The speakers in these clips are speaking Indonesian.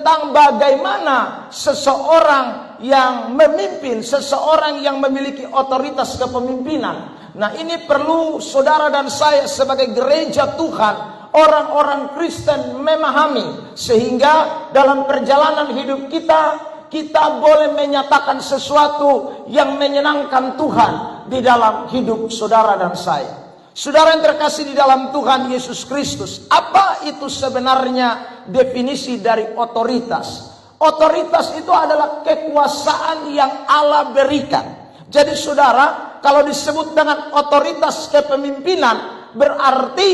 tentang bagaimana seseorang yang memimpin, seseorang yang memiliki otoritas kepemimpinan. Nah, ini perlu saudara dan saya sebagai gereja Tuhan, orang-orang Kristen memahami, sehingga dalam perjalanan hidup kita boleh menyatakan sesuatu yang menyenangkan Tuhan di dalam hidup saudara dan saya. Saudara yang terkasih di dalam Tuhan Yesus Kristus, apa itu sebenarnya definisi dari otoritas? Otoritas itu adalah kekuasaan yang Allah berikan. Jadi saudara, kalau disebut dengan otoritas kepemimpinan, berarti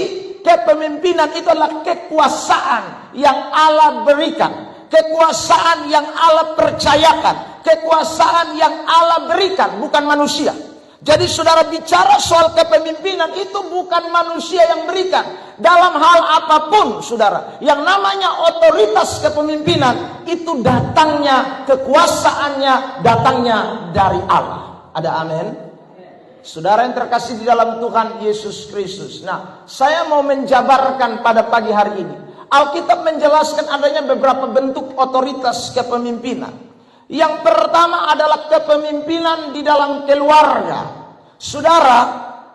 kepemimpinan itu adalah kekuasaan yang Allah berikan, kekuasaan yang Allah percayakan, kekuasaan yang Allah berikan, bukan manusia. Jadi saudara, bicara soal kepemimpinan itu bukan manusia yang berikan. Dalam hal apapun saudara, yang namanya otoritas kepemimpinan itu datangnya, kekuasaannya datangnya dari Allah. Ada amin? Saudara yang terkasih di dalam Tuhan Yesus Kristus. Nah, saya mau menjabarkan pada pagi hari ini, Alkitab menjelaskan adanya beberapa bentuk otoritas kepemimpinan. Yang pertama adalah kepemimpinan di dalam keluarga. Saudara,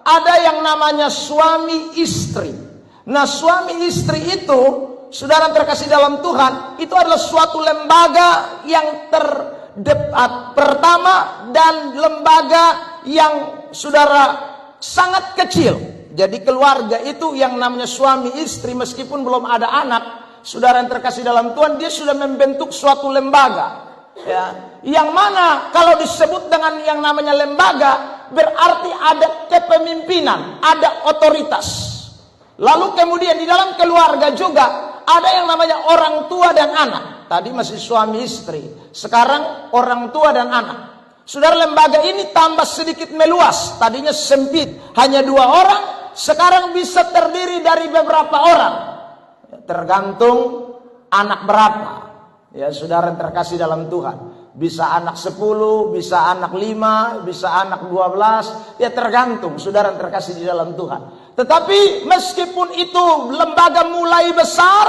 ada yang namanya suami istri. Nah, suami istri itu, saudara terkasih dalam Tuhan, itu adalah suatu lembaga yang terdekat pertama dan lembaga yang saudara sangat kecil. Jadi keluarga itu yang namanya suami istri, meskipun belum ada anak, saudara yang terkasih dalam Tuhan, dia sudah membentuk suatu lembaga. Ya, yang mana kalau disebut dengan yang namanya lembaga, berarti ada kepemimpinan, ada otoritas. Lalu kemudian di dalam keluarga juga ada yang namanya orang tua dan anak. Tadi masih suami istri, sekarang orang tua dan anak. Saudara, lembaga ini tambah sedikit meluas. Tadinya sempit, hanya 2 orang, sekarang bisa terdiri dari beberapa orang. Tergantung anak berapa. Ya, saudara yang terkasih dalam Tuhan, bisa anak 10, bisa anak 5, bisa anak 12, ya tergantung saudara yang terkasih di dalam Tuhan. Tetapi meskipun itu lembaga mulai besar,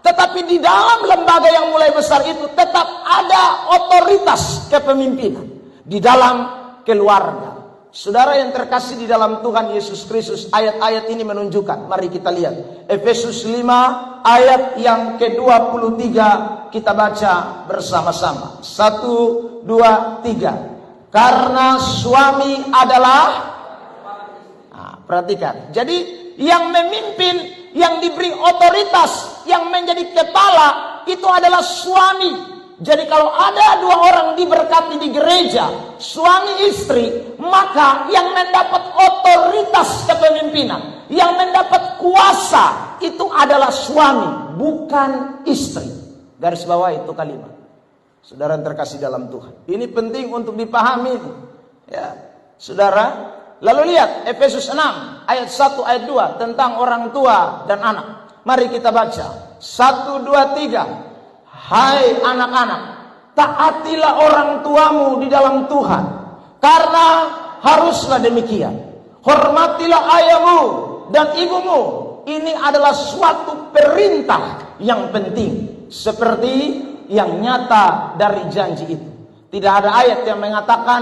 tetapi di dalam lembaga yang mulai besar itu tetap ada otoritas kepemimpinan di dalam keluarga. Saudara yang terkasih di dalam Tuhan Yesus Kristus, ayat-ayat ini menunjukkan. Mari kita lihat Efesus 5 ayat yang ke-23, kita baca bersama-sama. 1, 2, 3. Karena suami adalah, perhatikan. Jadi yang memimpin, yang diberi otoritas, yang menjadi kepala, itu adalah suami. Jadi kalau ada 2 orang diberkati di gereja, suami istri, maka yang mendapat otoritas kepemimpinan, yang mendapat kuasa, itu adalah suami, bukan istri. Garis bawah itu kalimat. Saudara yang terkasih dalam Tuhan, ini penting untuk dipahami. Ya, saudara. Lalu lihat Efesus 6 ayat 1 ayat 2 tentang orang tua dan anak. Mari kita baca. 1, 2, 3. Hai anak-anak, taatilah orang tuamu di dalam Tuhan, karena haruslah demikian. Hormatilah ayahmu dan ibumu. Ini adalah suatu perintah yang penting, seperti yang nyata dari janji itu. Tidak ada ayat yang mengatakan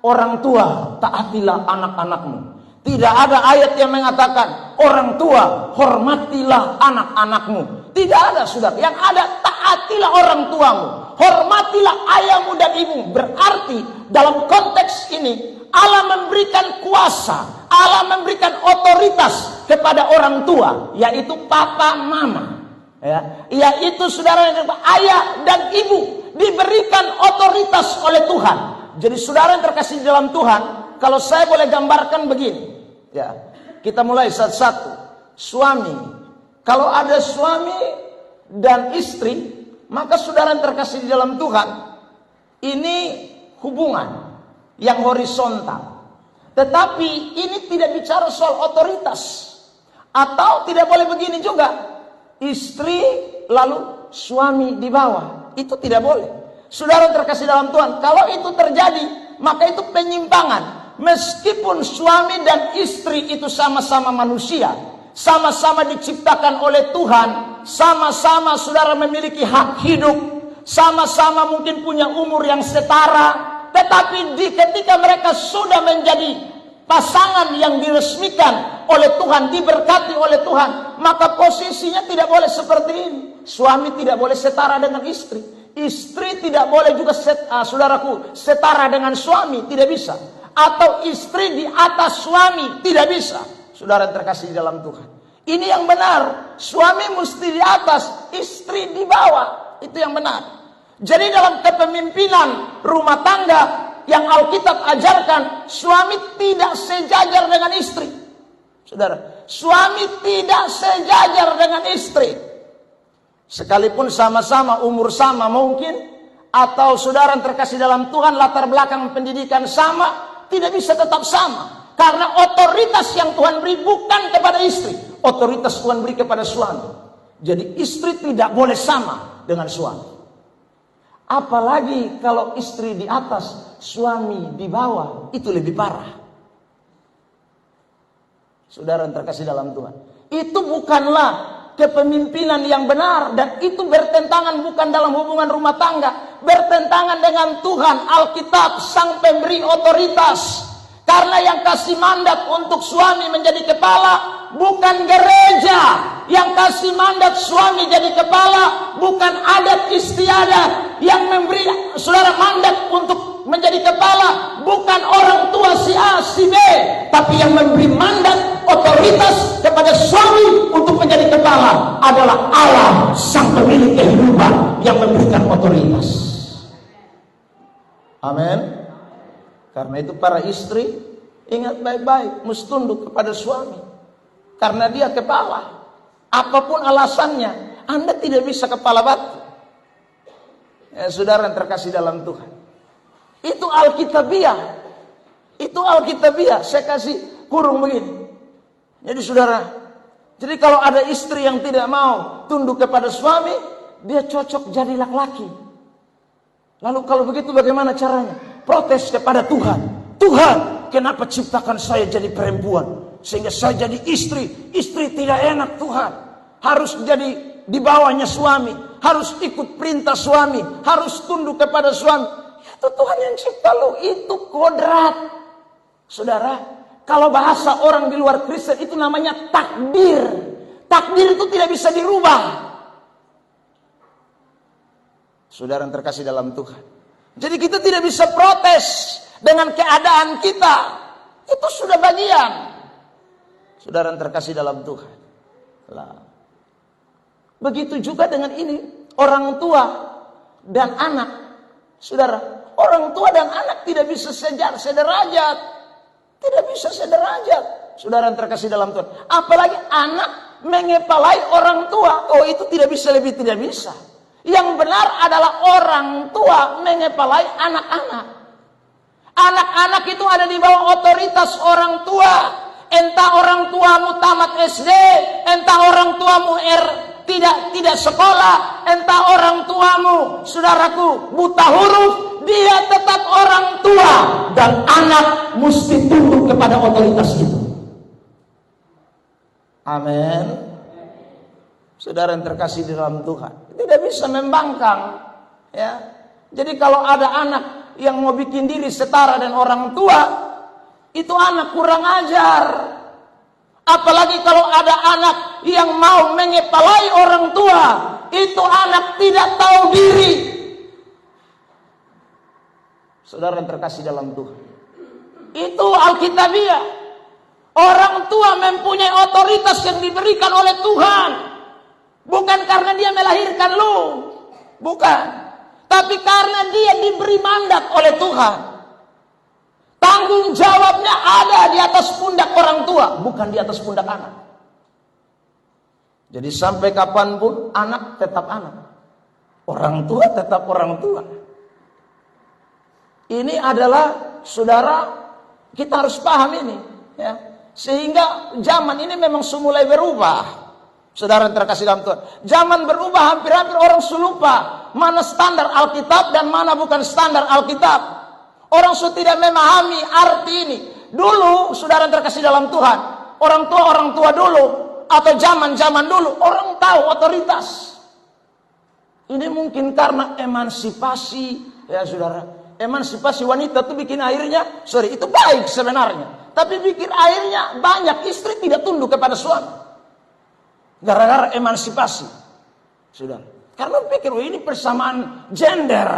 orang tua taatilah anak-anakmu. Tidak ada ayat yang mengatakan orang tua hormatilah anak-anakmu. Tidak ada, saudara. Yang ada, taatilah orang tuamu, hormatilah ayahmu dan ibumu. Berarti dalam konteks ini Allah memberikan kuasa, Allah memberikan otoritas kepada orang tua, yaitu papa mama. Ya, yaitu saudara yang ayah dan ibu diberikan otoritas oleh Tuhan. Jadi saudara yang terkasih di dalam Tuhan, kalau saya boleh gambarkan begini, ya, kita mulai satu-satu. Suami, kalau ada suami dan istri, maka saudara yang terkasih di dalam Tuhan, ini hubungan yang horizontal. Tetapi ini tidak bicara soal otoritas. Atau tidak boleh begini juga, istri lalu suami di bawah. Itu tidak boleh. Saudara yang terkasih dalam Tuhan, kalau itu terjadi, maka itu penyimpangan. Meskipun suami dan istri itu sama-sama manusia, sama-sama diciptakan oleh Tuhan, sama-sama saudara memiliki hak hidup, sama-sama mungkin punya umur yang setara, tetapi ketika mereka sudah menjadi pasangan yang diresmikan oleh Tuhan, diberkati oleh Tuhan, maka posisinya tidak boleh seperti ini. Suami tidak boleh setara dengan istri, istri tidak boleh juga saudaraku setara dengan suami, tidak bisa. Atau istri di atas suami, tidak bisa. Saudara yang terkasih di dalam Tuhan, ini yang benar. Suami mesti di atas, istri di bawah. Itu yang benar. Jadi dalam kepemimpinan rumah tangga yang Alkitab ajarkan, suami tidak sejajar dengan istri. Saudara, suami tidak sejajar dengan istri. Sekalipun sama-sama umur sama mungkin, atau saudara yang terkasih dalam Tuhan latar belakang pendidikan sama, tidak bisa tetap sama. Karena otoritas yang Tuhan beri bukan kepada istri, otoritas Tuhan beri kepada suami. Jadi istri tidak boleh sama dengan suami. Apalagi kalau istri di atas, suami di bawah, itu lebih parah. Saudara yang terkasih dalam Tuhan, itu bukanlah kepemimpinan yang benar, dan itu bertentangan bukan dalam hubungan rumah tangga, bertentangan dengan Tuhan, Alkitab, sang pemberi otoritas. Karena yang kasih mandat untuk suami menjadi kepala bukan gereja, yang kasih mandat suami jadi kepala bukan adat istiadat, yang memberi saudara mandat untuk menjadi kepala bukan orang tua si A si B, tapi yang memberi mandat otoritas kepada suami untuk menjadi kepala adalah Allah, sang pemilik kehidupan yang memberikan otoritas. Amin. Karena itu para istri, ingat baik-baik, mesti tunduk kepada suami. Karena dia kepala. Apapun alasannya, Anda tidak bisa kepala batu. Saudara yang terkasih dalam Tuhan, itu Alkitabiah. Itu Alkitabiah. Saya kasih kurung begini. Jadi saudara, jadi kalau ada istri yang tidak mau tunduk kepada suami, dia cocok jadi laki-laki. Lalu kalau begitu bagaimana caranya? Protes kepada Tuhan. Tuhan, kenapa ciptakan saya jadi perempuan? Sehingga saya jadi istri. Istri tidak enak Tuhan. Harus jadi di bawahnya suami. Harus ikut perintah suami. Harus tunduk kepada suami. Itu Tuhan yang cipta lu. Itu kodrat. Saudara, kalau bahasa orang di luar Kristen itu namanya takdir. Takdir itu tidak bisa dirubah. Saudara yang terkasih dalam Tuhan, jadi kita tidak bisa protes dengan keadaan kita. Itu sudah bagian. Saudara yang terkasih dalam Tuhan. Begitu juga dengan ini. Orang tua dan anak. Saudara, orang tua dan anak tidak bisa sederajat. Tidak bisa sederajat. Saudara yang terkasih dalam Tuhan. Apalagi anak mengepalai orang tua. Oh, itu tidak bisa, lebih tidak bisa. Yang benar adalah orang tua mengepalai anak-anak. Anak-anak itu ada di bawah otoritas orang tua. Entah orang tuamu tamat SD, entah orang tuamu tidak sekolah, entah orang tuamu, saudaraku, buta huruf, dia tetap orang tua. Dan anak mesti tunduk kepada otoritas itu. Amin. Saudara yang terkasih di dalam Tuhan, tidak bisa membangkang, ya. Jadi kalau ada anak yang mau bikin diri setara dengan orang tua, itu anak kurang ajar. Apalagi kalau ada anak yang mau mengepalai orang tua, itu anak tidak tahu diri. Saudara yang terkasih dalam Tuhan, itu Alkitabiah. Orang tua mempunyai otoritas yang diberikan oleh Tuhan. Bukan karena dia melahirkan lu, bukan. Tapi karena dia diberi mandat oleh Tuhan. Tanggung jawabnya ada di atas pundak orang tua, bukan di atas pundak anak. Jadi sampai kapanpun anak tetap anak, orang tua tetap orang tua. Ini adalah, saudara, kita harus paham ini, ya. Sehingga zaman ini memang mulai berubah. Saudara yang terkasih dalam Tuhan, zaman berubah, hampir-hampir orang lupa mana standar Alkitab dan mana bukan standar Alkitab. Orang sudah tidak memahami arti ini. Dulu, saudara yang terkasih dalam Tuhan, orang tua dulu atau zaman-zaman dulu orang tahu otoritas. Ini mungkin karena emansipasi, ya saudara. Emansipasi wanita itu bikin akhirnya, itu baik sebenarnya. Tapi bikin akhirnya banyak istri tidak tunduk kepada suami. Gara-gara emansipasi, saudara. Karena pikir, ini persamaan gender,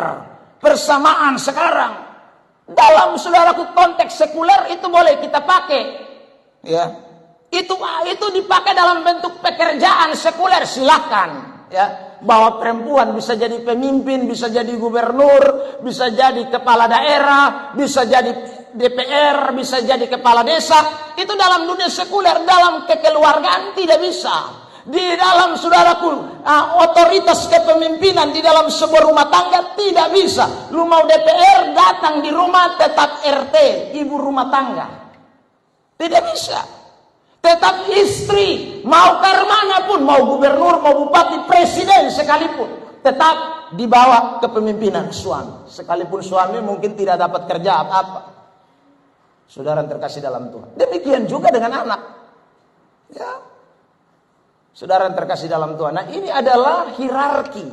persamaan sekarang. Dalam saudaraku konteks sekuler itu boleh kita pakai, ya. Itu dipakai dalam bentuk pekerjaan sekuler, silakan, ya. Bahwa perempuan bisa jadi pemimpin, bisa jadi gubernur, bisa jadi kepala daerah, bisa jadi DPR, bisa jadi kepala desa. Itu dalam dunia sekuler, dalam kekeluargaan tidak bisa. Di dalam saudaraku otoritas kepemimpinan di dalam sebuah rumah tangga tidak bisa. Lu mau DPR datang di rumah tetap RT, ibu rumah tangga. Tidak bisa. Tetap istri, mau ke mana pun, mau gubernur, mau bupati, presiden sekalipun, tetap di bawah kepemimpinan suami. Sekalipun suami mungkin tidak dapat kerja apa-apa. Saudara yang terkasih dalam Tuhan. Demikian juga dengan anak. Ya. Saudara yang terkasih dalam Tuhan. Nah, ini adalah hierarki.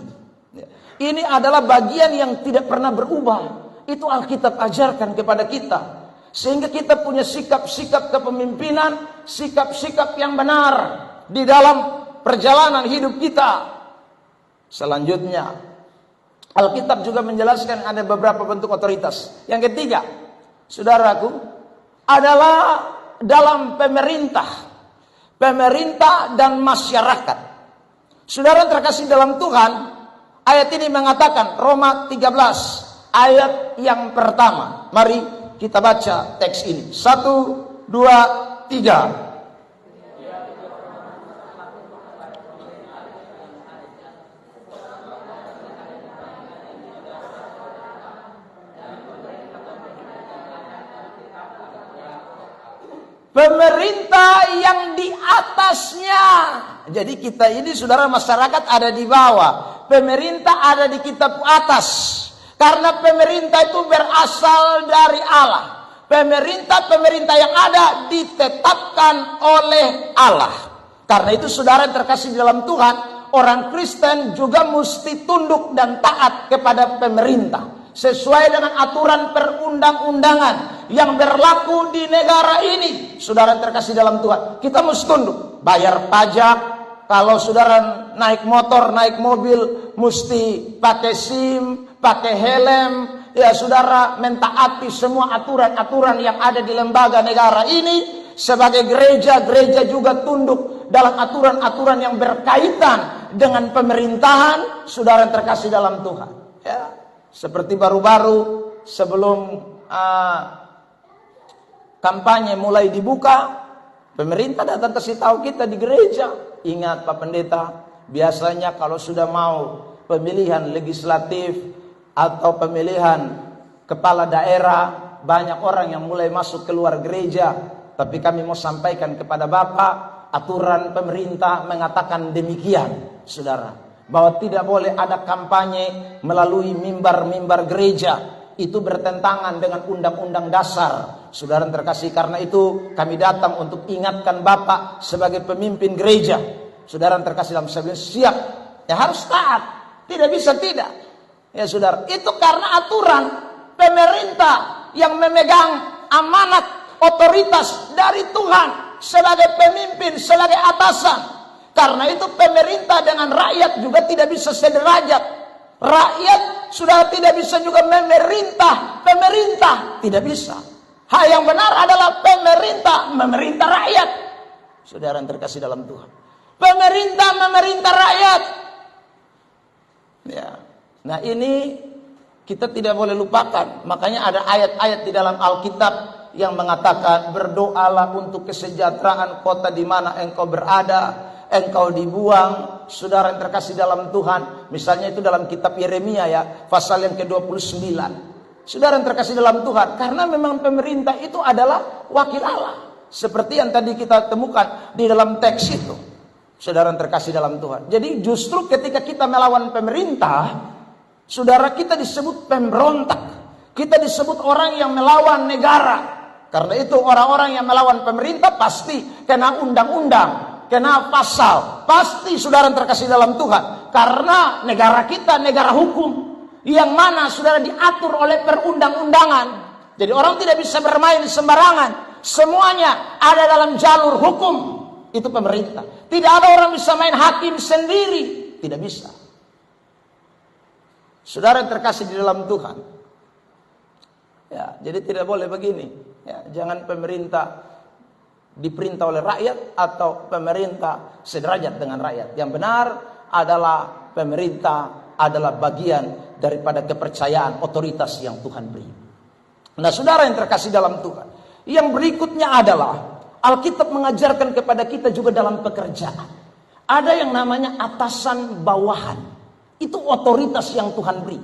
Ini adalah bagian yang tidak pernah berubah. Itu Alkitab ajarkan kepada kita. Sehingga kita punya sikap-sikap kepemimpinan, sikap-sikap yang benar di dalam perjalanan hidup kita. Selanjutnya, Alkitab juga menjelaskan ada beberapa bentuk otoritas. Yang ketiga, saudaraku, adalah dalam pemerintah. Pemerintah dan masyarakat. Saudara terkasih dalam Tuhan, ayat ini mengatakan, Roma 13, ayat yang pertama. Mari kita baca teks ini. 1, 2, 3. Pemerintah yang di atasnya. Jadi kita ini saudara masyarakat ada di bawah. Pemerintah ada di kitab atas. Karena pemerintah itu berasal dari Allah. Pemerintah yang ada ditetapkan oleh Allah. Karena itu saudara yang terkasih dalam Tuhan, orang Kristen juga mesti tunduk dan taat kepada pemerintah. Sesuai dengan aturan perundang-undangan yang berlaku di negara ini. Saudara yang terkasih dalam Tuhan, kita mesti tunduk. Bayar pajak. Kalau saudara naik motor, naik mobil, mesti pakai SIM, pakai helm. Ya saudara, mentaati semua aturan-aturan yang ada di lembaga negara ini. Sebagai gereja, gereja juga tunduk dalam aturan-aturan yang berkaitan dengan pemerintahan. Saudara yang terkasih dalam Tuhan, ya. Seperti baru-baru sebelum kampanye mulai dibuka, pemerintah datang kasih tahu kita di gereja. Ingat Pak Pendeta, biasanya kalau sudah mau pemilihan legislatif atau pemilihan kepala daerah, banyak orang yang mulai masuk keluar gereja. Tapi kami mau sampaikan kepada Bapak, aturan pemerintah mengatakan demikian, saudara. Bahwa tidak boleh ada kampanye melalui mimbar-mimbar gereja. Itu bertentangan dengan undang-undang dasar. Saudara terkasih, karena itu kami datang untuk ingatkan Bapak sebagai pemimpin gereja. Saudara terkasih dalam sabda, siap. Ya harus taat. Tidak bisa tidak. Ya saudara, itu karena aturan pemerintah yang memegang amanat otoritas dari Tuhan sebagai pemimpin, sebagai atasan. Karena itu pemerintah dengan rakyat juga tidak bisa sederajat. Rakyat sudah tidak bisa juga memerintah pemerintah, tidak bisa. Hal yang benar adalah pemerintah memerintah rakyat. Saudara yang terkasih dalam Tuhan, pemerintah memerintah rakyat. Ya. Nah ini kita tidak boleh lupakan. Makanya ada ayat-ayat di dalam Alkitab yang mengatakan, berdoalah untuk kesejahteraan kota di mana engkau berada. Engkau dibuang. Saudara yang terkasih dalam Tuhan, misalnya itu dalam kitab Yeremia ya, pasal yang ke-29. Saudara yang terkasih dalam Tuhan, karena memang pemerintah itu adalah wakil Allah, seperti yang tadi kita temukan di dalam teks itu. Saudara yang terkasih dalam Tuhan, jadi justru ketika kita melawan pemerintah, saudara, kita disebut pemberontak. Kita disebut orang yang melawan negara. Karena itu orang-orang yang melawan pemerintah pasti kena undang-undang, kena pasal. Pasti saudara yang terkasih dalam Tuhan. Karena negara kita negara hukum. Yang mana saudara diatur oleh perundang-undangan. Jadi orang tidak bisa bermain sembarangan. Semuanya ada dalam jalur hukum. Itu pemerintah. Tidak ada orang bisa main hakim sendiri. Tidak bisa. Saudara yang terkasih di dalam Tuhan. Ya, jadi tidak boleh begini. Ya, jangan pemerintah diperintah oleh rakyat atau pemerintah sederajat dengan rakyat. Yang benar adalah pemerintah adalah bagian daripada kepercayaan otoritas yang Tuhan beri. Nah, saudara yang terkasih dalam Tuhan, yang berikutnya adalah Alkitab mengajarkan kepada kita juga dalam pekerjaan. Ada yang namanya atasan bawahan. Itu otoritas yang Tuhan beri.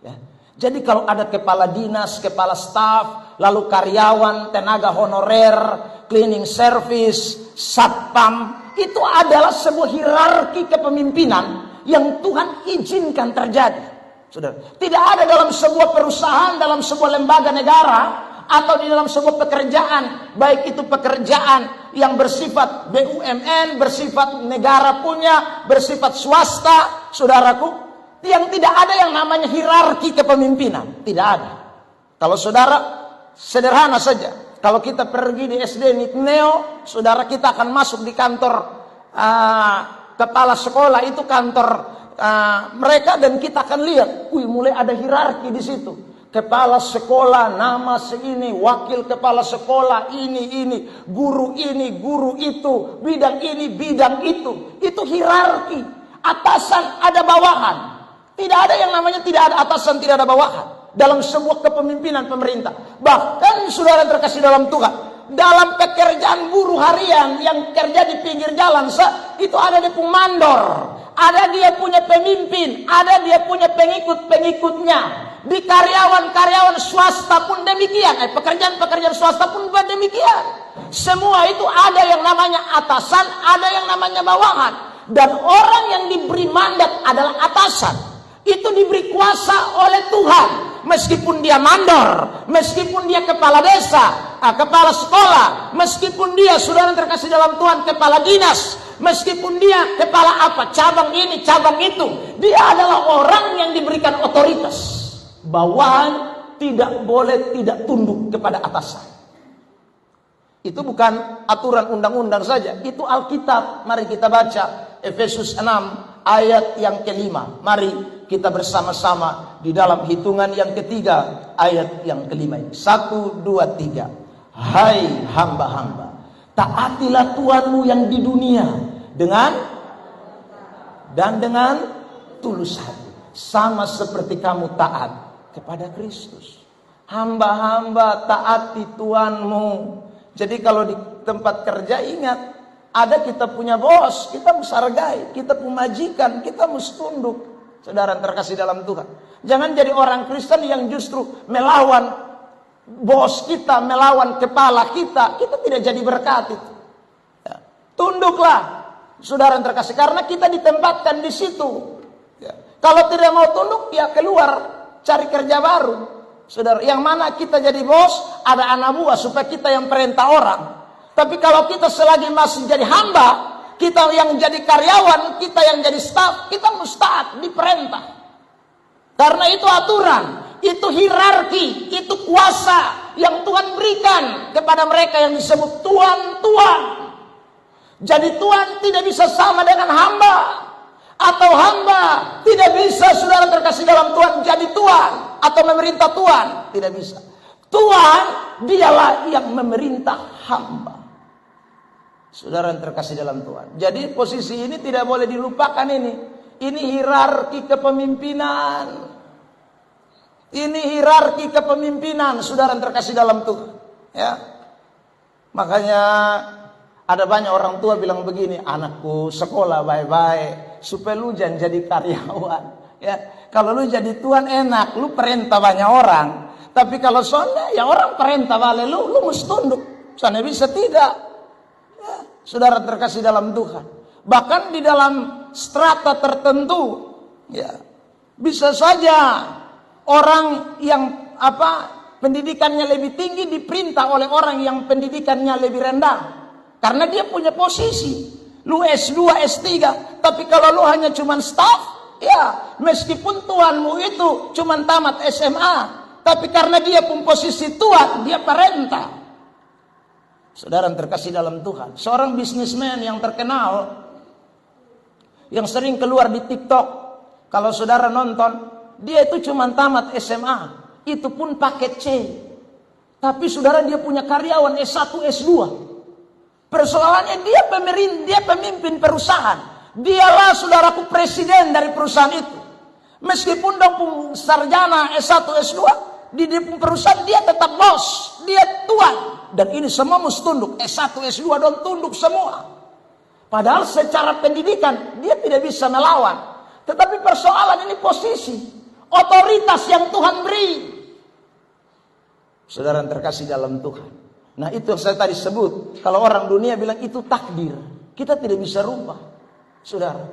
Ya. Jadi kalau ada kepala dinas, kepala staf, lalu karyawan, tenaga honorer, cleaning service, satpam, itu adalah sebuah hierarki kepemimpinan yang Tuhan izinkan terjadi. Saudara, tidak ada dalam sebuah perusahaan, dalam sebuah lembaga negara, atau di dalam sebuah pekerjaan, baik itu pekerjaan yang bersifat BUMN, bersifat negara punya, bersifat swasta, saudaraku, yang tidak ada yang namanya hierarki kepemimpinan. Tidak ada. Kalau saudara, sederhana saja, kalau kita pergi di SD Nitneo, saudara, kita akan masuk di kantor kepala sekolah, itu kantor mereka, dan kita akan lihat, mulai ada hierarki di situ. Kepala sekolah nama seini, wakil kepala sekolah ini, guru itu, bidang ini, bidang itu. Itu hierarki. Atasan ada bawahan. Tidak ada yang namanya tidak ada atasan, tidak ada bawahan dalam sebuah kepemimpinan pemerintah. Bahkan saudara terkasih dalam Tuhan, dalam pekerjaan buruh harian yang kerja di pinggir jalan, itu ada di mandor, ada dia punya pemimpin, ada dia punya pengikut-pengikutnya. Di karyawan-karyawan swasta pun demikian, pekerjaan-pekerjaan swasta pun demikian. Semua itu ada yang namanya atasan, ada yang namanya bawahan. Dan orang yang diberi mandat adalah atasan. Itu diberi kuasa oleh Tuhan. Meskipun dia mandor, meskipun dia kepala desa, kepala sekolah, meskipun dia, saudara terkasih dalam Tuhan, kepala dinas, meskipun dia kepala apa, cabang ini, cabang itu, dia adalah orang yang diberikan otoritas. Bawahan tidak boleh tidak tunduk kepada atasan. Itu bukan aturan undang-undang saja, itu Alkitab. Mari kita baca Efesus 6 ayat yang kelima. Mari kita bersama-sama di dalam hitungan yang ketiga ayat yang kelima ini. 1, 2, 3. Hai hamba-hamba, taatilah Tuhanmu yang di dunia dengan tulus hati, sama seperti kamu taat kepada Kristus. Hamba-hamba taati Tuhanmu. Jadi kalau di tempat kerja, ingat, ada kita punya bos, kita mesti hargai, kita punya majikan, kita mesti tunduk. Saudara terkasih dalam Tuhan, jangan jadi orang Kristen yang justru melawan bos kita, melawan kepala kita tidak jadi berkat itu. Ya. Tunduklah, saudara terkasih, karena kita ditempatkan di situ. Ya. Kalau tidak mau tunduk, ya keluar, cari kerja baru. Saudara, yang mana kita jadi bos, ada anak buah supaya kita yang perintah orang. Tapi kalau kita selagi masih jadi hamba, kita yang jadi karyawan, kita yang jadi staf, kita mesti taat, diperintah. Karena itu aturan, itu hierarki, itu kuasa yang Tuhan berikan kepada mereka yang disebut tuan-tuan. Jadi tuan tidak bisa sama dengan hamba, atau hamba tidak bisa, saudara terkasih dalam Tuhan, jadi tuan atau memerintah tuan, tidak bisa. Tuan dialah yang memerintah hamba. Saudara yang terkasih dalam Tuhan. Jadi posisi ini tidak boleh dilupakan ini. Ini hierarki kepemimpinan. Ini hierarki kepemimpinan, saudara yang terkasih dalam Tuhan. Ya. Makanya ada banyak orang tua bilang begini, anakku sekolah baik-baik supaya lu jangan jadi karyawan. Ya. Kalau lu jadi tuan enak, lu perintah banyak orang. Tapi kalau soalnya ya orang perintah balik lu mesti tunduk. Soalnya bisa tidak. Saudara terkasih dalam Tuhan, bahkan di dalam strata tertentu, ya bisa saja orang yang pendidikannya lebih tinggi diperintah oleh orang yang pendidikannya lebih rendah, karena dia punya posisi. lu S2, S3, tapi kalau lu hanya cuman staff, ya meskipun tuanmu itu cuman tamat SMA, tapi karena dia pun posisi tuan, dia parenta. Saudara yang terkasih dalam Tuhan, seorang bisnismen yang terkenal, yang sering keluar di TikTok, kalau saudara nonton, dia itu cuma tamat SMA, itu pun paket C. Tapi saudara dia punya karyawan S1, S2. Persoalannya dia pemimpin perusahaan. Dialah saudaraku presiden dari perusahaan itu. Meskipun dong pun sarjana S1, S2, di perusahaan dia tetap bos, dia tuan. Dan ini semua mesti tunduk, S1, S2 dong tunduk semua. Padahal secara pendidikan dia tidak bisa melawan. Tetapi persoalan ini posisi, otoritas yang Tuhan beri. Saudara yang terkasih dalam Tuhan. Nah itu yang saya tadi sebut. Kalau orang dunia bilang itu takdir, kita tidak bisa rubah. Saudara,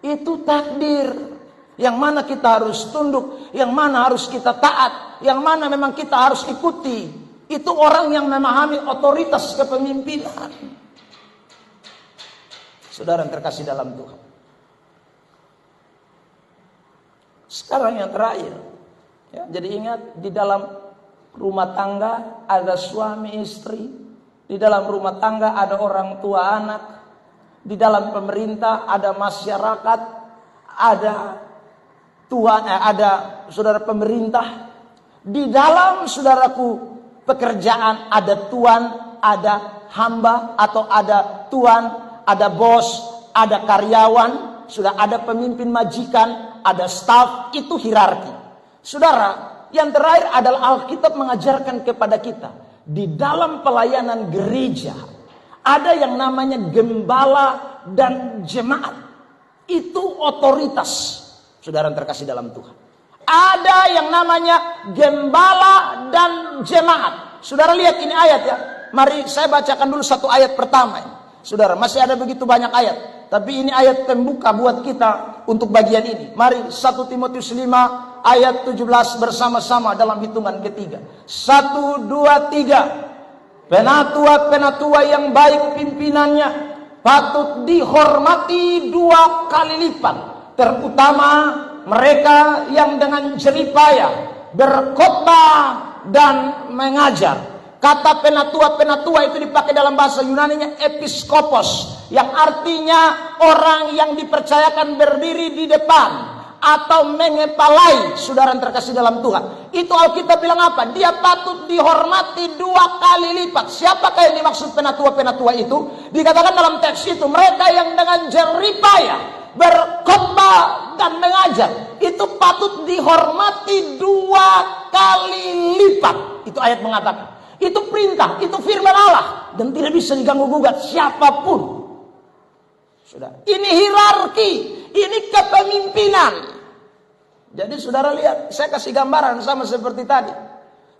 itu takdir. Yang mana kita harus tunduk, yang mana harus kita taat, yang mana memang kita harus ikuti. Itu orang yang memahami otoritas kepemimpinan. Saudara yang terkasih dalam Tuhan. Sekarang yang terakhir, ya, jadi ingat di dalam rumah tangga ada suami istri, di dalam rumah tangga ada orang tua anak, di dalam pemerintah ada masyarakat, ada tuan, ada saudara pemerintah, di dalam saudaraku pekerjaan ada tuan, ada hamba atau ada tuan, ada bos, ada karyawan, sudah ada pemimpin majikan, ada staf, itu hierarki. Saudara, yang terakhir adalah Alkitab mengajarkan kepada kita, di dalam pelayanan gereja ada yang namanya gembala dan jemaat. Itu otoritas. Saudara yang terkasih dalam Tuhan. Ada yang namanya gembala dan jemaat. Saudara lihat ini ayat ya. Mari saya bacakan dulu satu ayat pertama ini. Saudara, masih ada begitu banyak ayat, tapi ini ayat pembuka buat kita untuk bagian ini. Mari 1 Timotius 5 ayat 17 bersama-sama dalam hitungan ketiga. 1, 2, 3. Penatua-penatua yang baik pimpinannya patut dihormati 2 kali lipat, terutama mereka yang dengan jeripayah berkhotbah dan mengajar. Kata penatua-penatua itu dipakai dalam bahasa Yunaninya episkopos, yang artinya orang yang dipercayakan berdiri di depan atau mengepalai. Saudara yang terkasih dalam Tuhan, itu Alkitab bilang apa? Dia patut dihormati 2 kali lipat. Siapakah yang dimaksud penatua-penatua itu? Dikatakan dalam teks itu mereka yang dengan jeripayah berkhotbah dan mengajar, itu patut dihormati 2 kali lipat. Itu ayat mengatakan. Itu perintah, itu firman Allah, dan tidak bisa diganggu gugat siapapun. Sudah, ini hierarki, ini kepemimpinan. Jadi saudara lihat, saya kasih gambaran sama seperti tadi.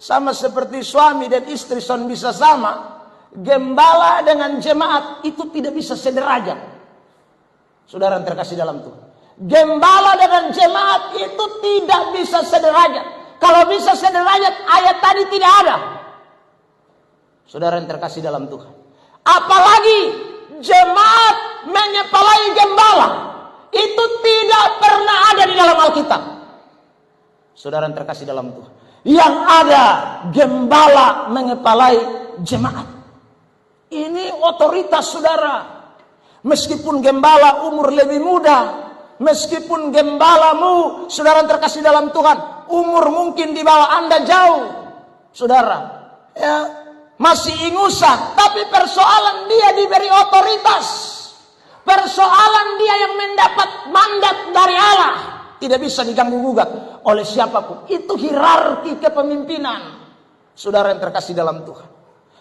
Sama seperti suami dan istri son bisa sama, gembala dengan jemaat itu tidak bisa sederajat. Saudara yang terkasih dalam Tuhan, gembala dengan jemaat itu tidak bisa sederajat. Kalau bisa sederajat, ayat tadi tidak ada. Saudara yang terkasih dalam Tuhan, apalagi jemaat menyepalai gembala, itu tidak pernah ada di dalam Alkitab. Saudara yang terkasih dalam Tuhan, yang ada gembala menyepalai jemaat. Ini otoritas saudara. Meskipun gembala umur lebih muda, meskipun gembalamu, saudara yang terkasih dalam Tuhan, umur mungkin di bawah Anda jauh, saudara, ya, masih ingusan, tapi persoalan dia diberi otoritas. Persoalan dia yang mendapat mandat dari Allah, tidak bisa diganggu gugat oleh siapapun. Itu hierarki kepemimpinan. Saudara yang terkasih dalam Tuhan.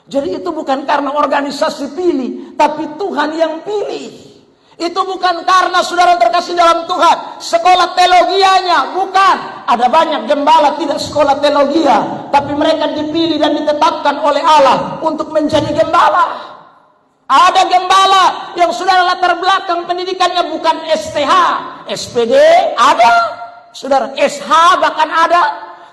Jadi itu bukan karena organisasi pilih, tapi Tuhan yang pilih. Itu bukan karena saudara yang terkasih dalam Tuhan sekolah teologianya, bukan. Ada banyak gembala tidak sekolah teologia, tapi mereka dipilih dan ditetapkan oleh Allah untuk menjadi gembala. Ada gembala yang saudara latar belakang pendidikannya bukan STH, SPD ada, saudara SH bahkan ada,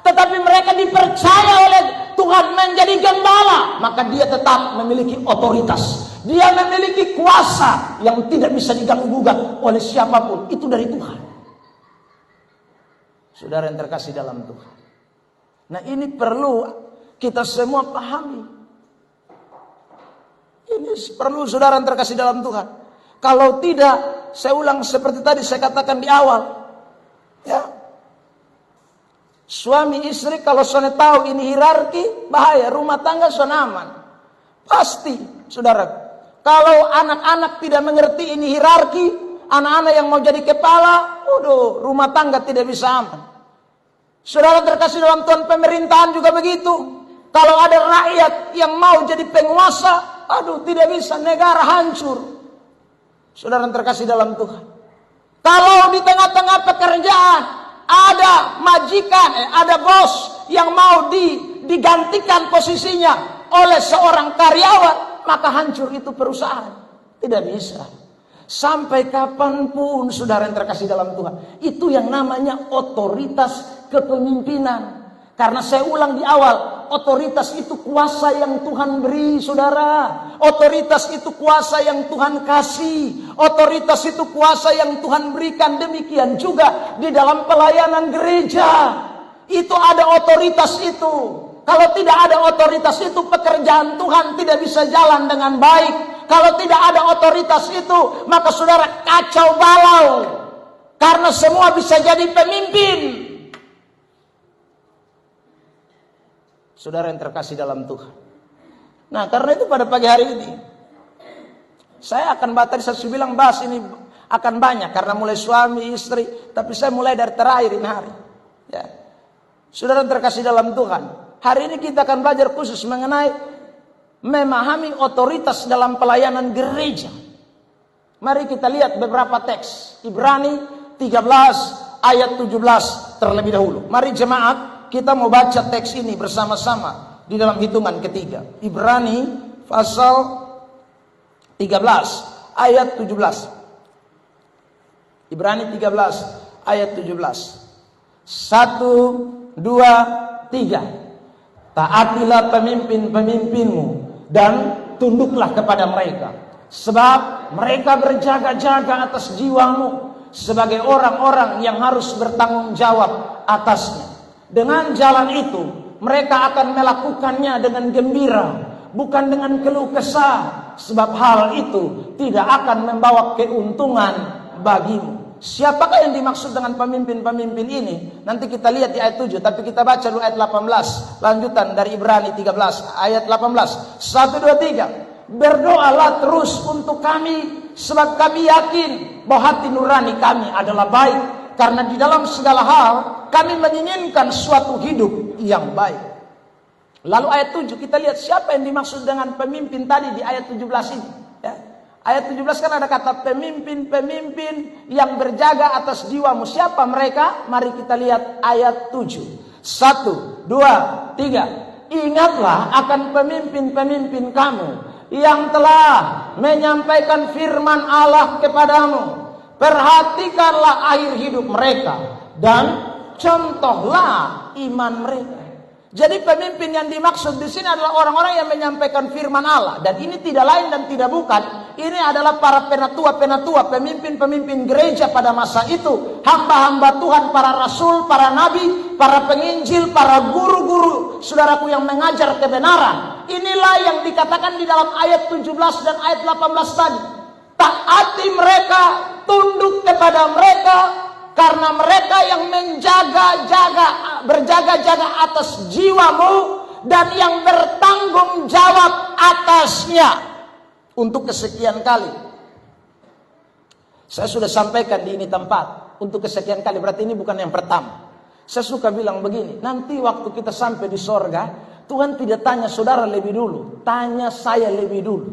tetapi mereka dipercaya oleh Tuhan menjadi gembala. maka dia tetap memiliki otoritas. Dia memiliki kuasa yang tidak bisa diganggu-gugat oleh siapapun. Itu dari Tuhan. Saudara yang terkasih dalam Tuhan. Nah, ini perlu kita semua pahami. Ini perlu saudara yang terkasih dalam Tuhan. Kalau tidak, saya ulang seperti tadi saya katakan di awal. Ya. Suami istri kalau sudah tahu ini hierarki, bahaya. Rumah tangga sudah aman. Pasti, saudara. Kalau anak-anak tidak mengerti ini hierarki, anak-anak yang mau jadi kepala, rumah tangga tidak bisa aman. Saudara terkasih dalam Tuhan, pemerintahan juga begitu. Kalau ada rakyat yang mau jadi penguasa, tidak bisa, negara hancur. Saudara terkasih dalam Tuhan. Kalau di tengah-tengah pekerjaan ada majikan, ada bos yang mau digantikan posisinya oleh seorang karyawan, maka hancur itu perusahaan. Tidak bisa. Sampai kapanpun saudara yang terkasih dalam Tuhan. Itu yang namanya otoritas kepemimpinan. Karena saya ulang di awal, otoritas itu kuasa yang Tuhan beri, saudara. Otoritas itu kuasa yang Tuhan kasih. Otoritas itu kuasa yang Tuhan berikan. Demikian juga di dalam pelayanan gereja. Itu ada otoritas itu. Kalau tidak ada otoritas itu, pekerjaan Tuhan tidak bisa jalan dengan baik. Kalau tidak ada otoritas itu, maka saudara kacau balau. Karena semua bisa jadi pemimpin. Saudara yang terkasih dalam Tuhan. Nah, karena itu pada pagi hari ini saya akan tadi saya bilang bahas ini akan banyak karena mulai suami istri, tapi saya mulai dari terakhir ini hari. Ya. Saudara yang terkasih dalam Tuhan, hari ini kita akan belajar khusus mengenai memahami otoritas dalam pelayanan gereja. Mari kita lihat beberapa teks. Ibrani 13 ayat 17 terlebih dahulu. Mari jemaat, kita mau baca teks ini bersama-sama di dalam hitungan ketiga. Ibrani pasal 13 ayat 17. Ibrani 13 ayat 17. 1, 2, 3. Taatilah pemimpin-pemimpinmu dan tunduklah kepada mereka. Sebab mereka berjaga-jaga atas jiwamu sebagai orang-orang yang harus bertanggung jawab atasnya. Dengan jalan itu, mereka akan melakukannya dengan gembira, bukan dengan keluh kesah, sebab hal itu tidak akan membawa keuntungan bagimu. Siapakah yang dimaksud dengan pemimpin-pemimpin ini? Nanti kita lihat di ayat 7, tapi kita baca dulu ayat 18, lanjutan dari Ibrani 13, ayat 18. 1, 2, 3. Berdoalah terus untuk kami, sebab kami yakin bahwa hati nurani kami adalah baik. Karena di dalam segala hal kami menginginkan suatu hidup yang baik. Lalu ayat 7 kita lihat siapa yang dimaksud dengan pemimpin tadi di ayat 17 ini. Ya. Ayat 17 kan ada kata pemimpin-pemimpin yang berjaga atas jiwamu. Siapa mereka? Mari kita lihat ayat 7. 1, 2, 3. Ingatlah akan pemimpin-pemimpin kamu yang telah menyampaikan firman Allah kepadamu. Perhatikanlah akhir hidup mereka dan contohlah iman mereka. Jadi pemimpin yang dimaksud di sini adalah orang-orang yang menyampaikan firman Allah, dan ini tidak lain dan tidak bukan, ini adalah para penatua-penatua, pemimpin-pemimpin gereja pada masa itu, hamba-hamba Tuhan, para rasul, para nabi, para penginjil, para guru-guru, saudaraku yang mengajar kebenaran. Inilah yang dikatakan di dalam ayat 17 dan ayat 18 tadi. Taati mereka, tunduk kepada mereka, karena mereka yang berjaga-jaga atas jiwamu dan yang bertanggung jawab atasnya untuk kesekian kali. Saya sudah sampaikan di ini tempat untuk kesekian kali, berarti ini bukan yang pertama. Saya suka bilang begini, nanti waktu kita sampai di sorga, Tuhan tidak tanya saudara lebih dulu, tanya saya lebih dulu.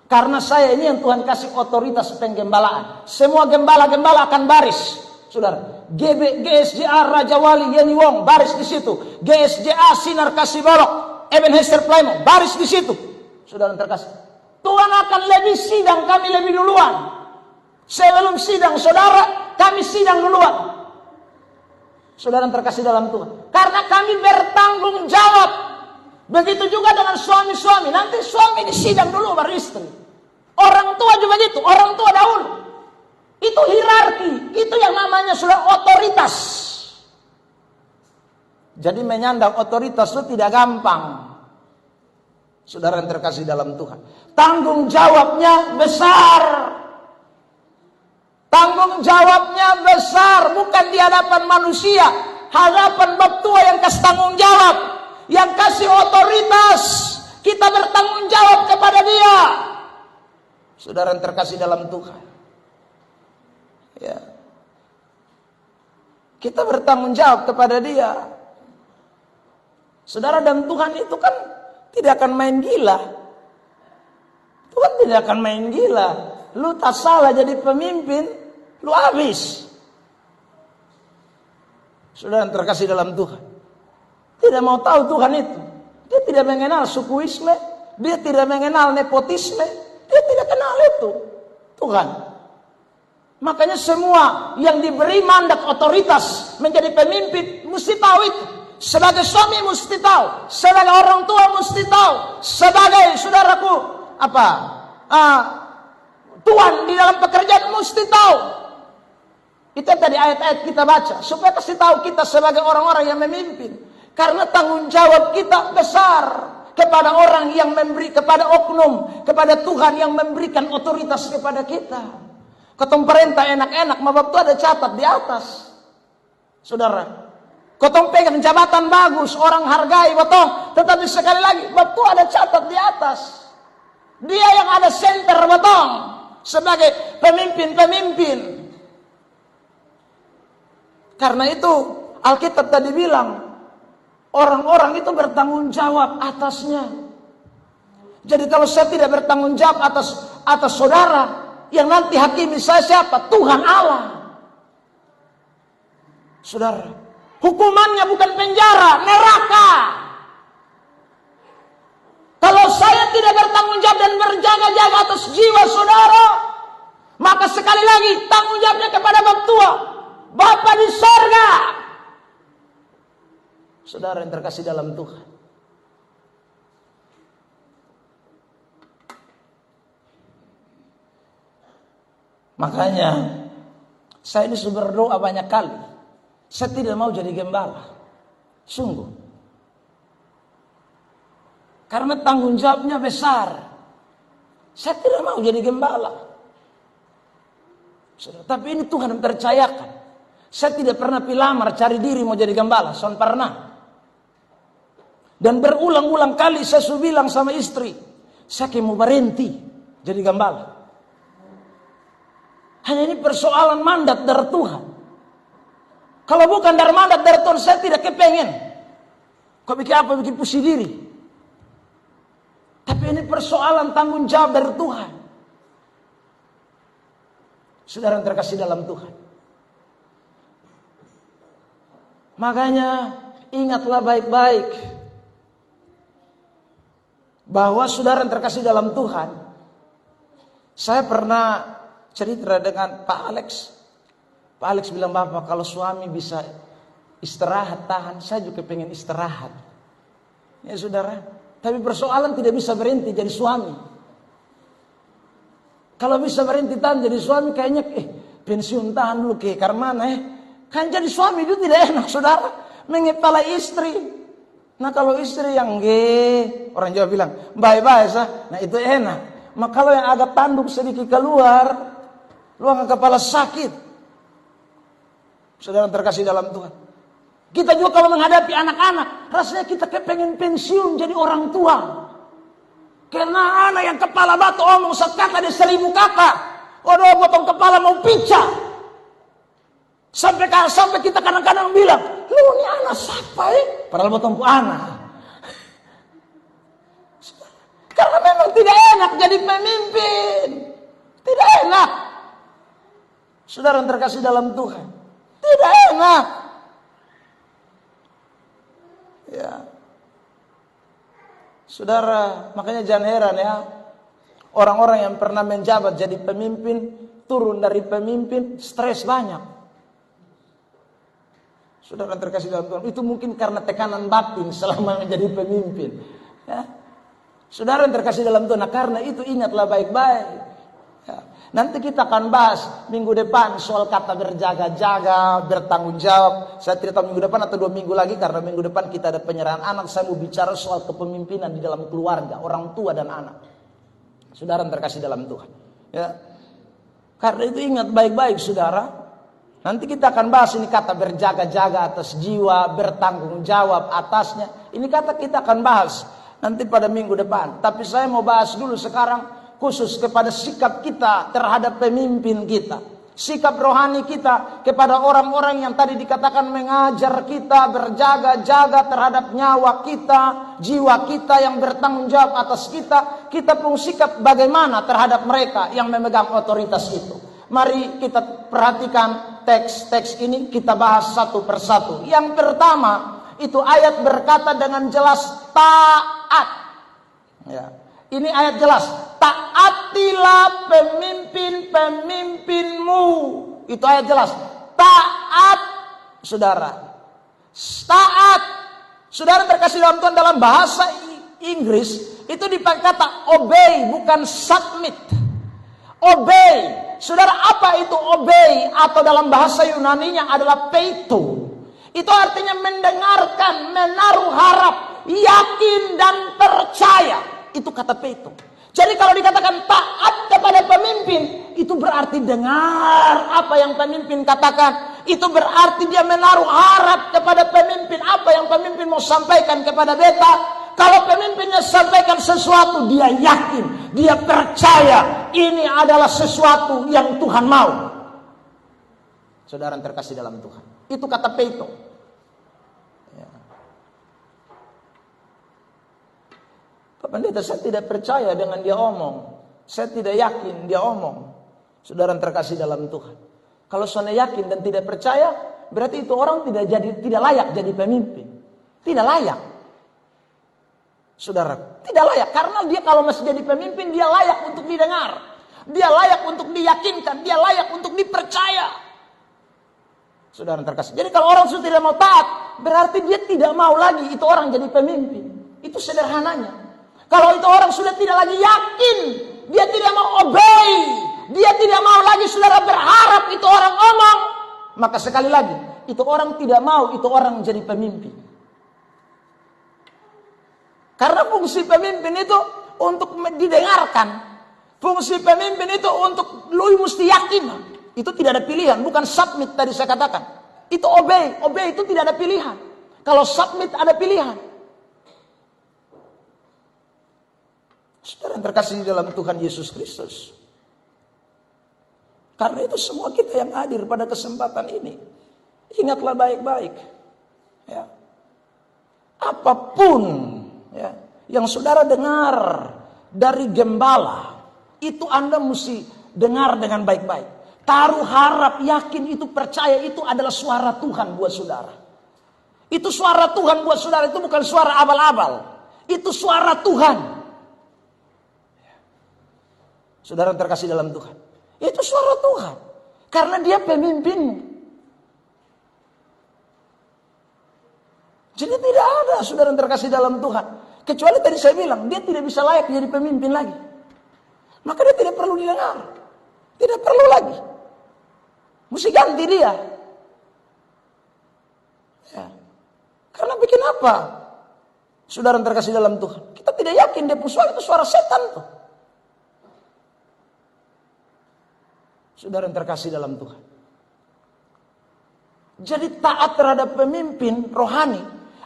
Karena saya ini yang Tuhan kasih otoritas penggembalaan. Semua gembala-gembala akan baris. Saudara, GSJA Raja Wali Yeni Wong baris di situ. GSJA Sinar Kasih Bolok Ebenezer Plemo baris di situ. Saudara terkasih, Tuhan akan lebih sidang kami lebih duluan. Sebelum sidang saudara, kami sidang duluan. Saudara terkasih dalam Tuhan, karena kami bertanggung jawab Begitu juga dengan suami-suami. Nanti suami disidang dulu baru istri. Orang tua juga begitu. Orang tua dahulu. Itu hierarki. Itu yang namanya sudah otoritas. Jadi menyandang otoritas itu tidak gampang. Saudara yang terkasih dalam Tuhan. Tanggung jawabnya besar. Tanggung jawabnya besar. Bukan di hadapan manusia. Hadapan bab tua yang kasih tanggung jawab. Yang kasih otoritas, kita bertanggung jawab kepada dia. Saudara yang terkasih dalam Tuhan, ya, kita bertanggung jawab kepada dia. Saudara, dan Tuhan itu kan tidak akan main gila. Tuhan tidak akan main gila. Lu tak salah jadi pemimpin, lu habis. Saudara yang terkasih dalam Tuhan, tidak mau tahu Tuhan itu. Dia tidak mengenal sukuisme. Dia tidak mengenal nepotisme. Dia tidak kenal itu Tuhan. Makanya semua yang diberi mandat otoritas menjadi pemimpin mesti tahu itu. Sebagai suami mesti tahu. Sebagai orang tua mesti tahu. Sebagai saudaraku Tuhan di dalam pekerjaan mesti tahu. Itu tadi ayat-ayat kita baca. Supaya kasih tahu kita sebagai orang-orang yang memimpin. Karena tanggung jawab kita besar kepada orang yang memberi, kepada oknum, kepada Tuhan yang memberikan otoritas kepada kita. Ketemu perintah enak-enak, mabab itu ada catat di atas. Saudara, ketemu pegang jabatan bagus, orang hargai, betul. Tetapi sekali lagi, bab itu ada catat di atas. Dia yang ada center, betul. Sebagai pemimpin-pemimpin. Karena itu, Alkitab tadi bilang, orang-orang itu bertanggung jawab atasnya. Jadi kalau saya tidak bertanggung jawab atas saudara, yang nanti hakimi saya siapa? Tuhan Allah. Saudara, hukumannya bukan penjara, neraka. Kalau saya tidak bertanggung jawab dan berjaga-jaga atas jiwa saudara, maka sekali lagi tanggung jawabnya kepada Bapa Tua, Bapa di sorga. Saudara yang terkasih dalam Tuhan, makanya saya ini sudah berdoa banyak kali. Saya tidak mau jadi gembala, sungguh, karena tanggung jawabnya besar. Saya tidak mau jadi gembala, saudara. Tapi ini Tuhan yang percayakan. Saya tidak pernah pilamar cari diri mau jadi gembala, son pernah. Dan berulang-ulang kali saya sudah bilang sama istri, saya mau berhenti jadi gembala. Hanya ini persoalan mandat dari Tuhan. Kalau bukan dari mandat dari Tuhan, saya tidak kepengen. Kau bikin apa, bikin pusing diri. Tapi ini persoalan tanggung jawab dari Tuhan. Saudara yang terkasih dalam Tuhan, makanya ingatlah baik-baik bahwa saudara yang terkasih dalam Tuhan, saya pernah cerita dengan Pak Alex. Pak Alex bilang, Bapak kalau suami bisa istirahat tahan, saya juga pengen istirahat. Ya saudara, tapi persoalan tidak bisa berhenti jadi suami. Kalau bisa berhenti tahan jadi suami, kayaknya pensiun tahan dulu ke karmana kan jadi suami itu tidak enak saudara, mengepala istri. Nah kalau istri yang orang Jawa bilang bye-bye sah, nah itu enak. Maka kalau yang agak tanduk sedikit keluar, luang kepala sakit. Saudara terkasih dalam Tuhan, kita juga kalau menghadapi anak-anak, rasanya kita kepengen pensiun jadi orang tua. Karena anak yang kepala batu omong sekata dia 1000 kata, waduh potong kepala mau picah. Sampai kita kadang-kadang bilang, lu ini anak siapa Padahal potongku anak. Karena memang tidak enak jadi pemimpin. Tidak enak. Saudara yang terkasih dalam Tuhan, tidak enak. Ya. Saudara, makanya jangan heran ya. Orang-orang yang pernah menjabat jadi pemimpin, turun dari pemimpin, stres banyak. Saudara yang terkasih dalam Tuhan, itu mungkin karena tekanan batin selama menjadi pemimpin. Ya. Saudara yang terkasih dalam Tuhan, nah karena itu ingatlah baik-baik. Ya. Nanti kita akan bahas minggu depan soal kata berjaga-jaga, bertanggung jawab. Saya tidak tahu minggu depan atau 2 minggu lagi, karena minggu depan kita ada penyerahan anak. Saya mau bicara soal kepemimpinan di dalam keluarga, orang tua dan anak. Saudara yang terkasih dalam Tuhan. Ya. Karena itu ingat baik-baik saudara. Nanti kita akan bahas ini kata berjaga-jaga atas jiwa, bertanggung jawab atasnya. Ini kata kita akan bahas nanti pada minggu depan. Tapi saya mau bahas dulu sekarang khusus kepada sikap kita terhadap pemimpin kita. Sikap rohani kita kepada orang-orang yang tadi dikatakan mengajar kita berjaga-jaga terhadap nyawa kita, jiwa kita yang bertanggung jawab atas kita. Kita pun sikap bagaimana terhadap mereka yang memegang otoritas itu. Mari kita perhatikan teks-teks ini, kita bahas satu persatu. Yang pertama, itu ayat berkata dengan jelas taat. Ya. Ini ayat jelas. Taatilah pemimpin-pemimpinmu. Itu ayat jelas. Taat, saudara. Taat. Saudara terkasih dalam Tuhan, dalam bahasa Inggris itu dipakai kata obey, bukan submit. Obey. Saudara, apa itu obey? Atau dalam bahasa Yunaninya adalah peito. Itu artinya mendengarkan, menaruh harap, yakin dan percaya. Itu kata peito. Jadi kalau dikatakan taat kepada pemimpin, itu berarti dengar apa yang pemimpin katakan. Itu berarti dia menaruh harap kepada pemimpin. Apa yang pemimpin mau sampaikan kepada beta. Kalau pemimpinnya sampaikan sesuatu, dia yakin, dia percaya ini adalah sesuatu yang Tuhan mau. Saudara yang terkasih dalam Tuhan. Itu kata peito. Ya. Pak Pendeta, saya tidak percaya dengan dia omong. Saya tidak yakin dia omong. Saudara yang terkasih dalam Tuhan. Kalau saudara yakin dan tidak percaya, berarti itu orang tidak layak jadi pemimpin. Tidak layak. Saudara, tidak layak. Karena dia kalau masih jadi pemimpin, dia layak untuk didengar. Dia layak untuk diyakinkan. Dia layak untuk dipercaya. Saudara yang terkasih. Jadi kalau orang sudah tidak mau taat, berarti dia tidak mau lagi itu orang jadi pemimpin. Itu sederhananya. Kalau itu orang sudah tidak lagi yakin, dia tidak mau obey, dia tidak mau lagi saudara berharap itu orang omong, maka sekali lagi, itu orang tidak mau itu orang jadi pemimpin. Karena fungsi pemimpin itu untuk didengarkan. Fungsi pemimpin itu untuk lu mesti yakin. Itu tidak ada pilihan, bukan submit tadi saya katakan. Itu obey, obey itu tidak ada pilihan. Kalau submit ada pilihan. Saudara yang terkasih dalam Tuhan Yesus Kristus. Karena itu semua kita yang hadir pada kesempatan ini, ingatlah baik-baik. Ya. Apapun ya, yang saudara dengar dari gembala, itu Anda mesti dengar dengan baik-baik. Taruh harap, yakin, itu percaya, itu adalah suara Tuhan buat saudara. Itu suara Tuhan buat saudara, itu bukan suara abal-abal. Itu suara Tuhan. Saudara yang terkasih dalam Tuhan. Itu suara Tuhan. Karena dia pemimpinmu. Jadi tidak ada saudara yang terkasih dalam Tuhan. Kecuali tadi saya bilang, dia tidak bisa layak jadi pemimpin lagi. Maka dia tidak perlu didengar. Tidak perlu lagi. Mesti ganti dia. Ya. Karena bikin apa? Saudara yang terkasih dalam Tuhan. Kita tidak yakin dia suara itu suara setan tuh. Saudara yang terkasih dalam Tuhan. Jadi taat terhadap pemimpin rohani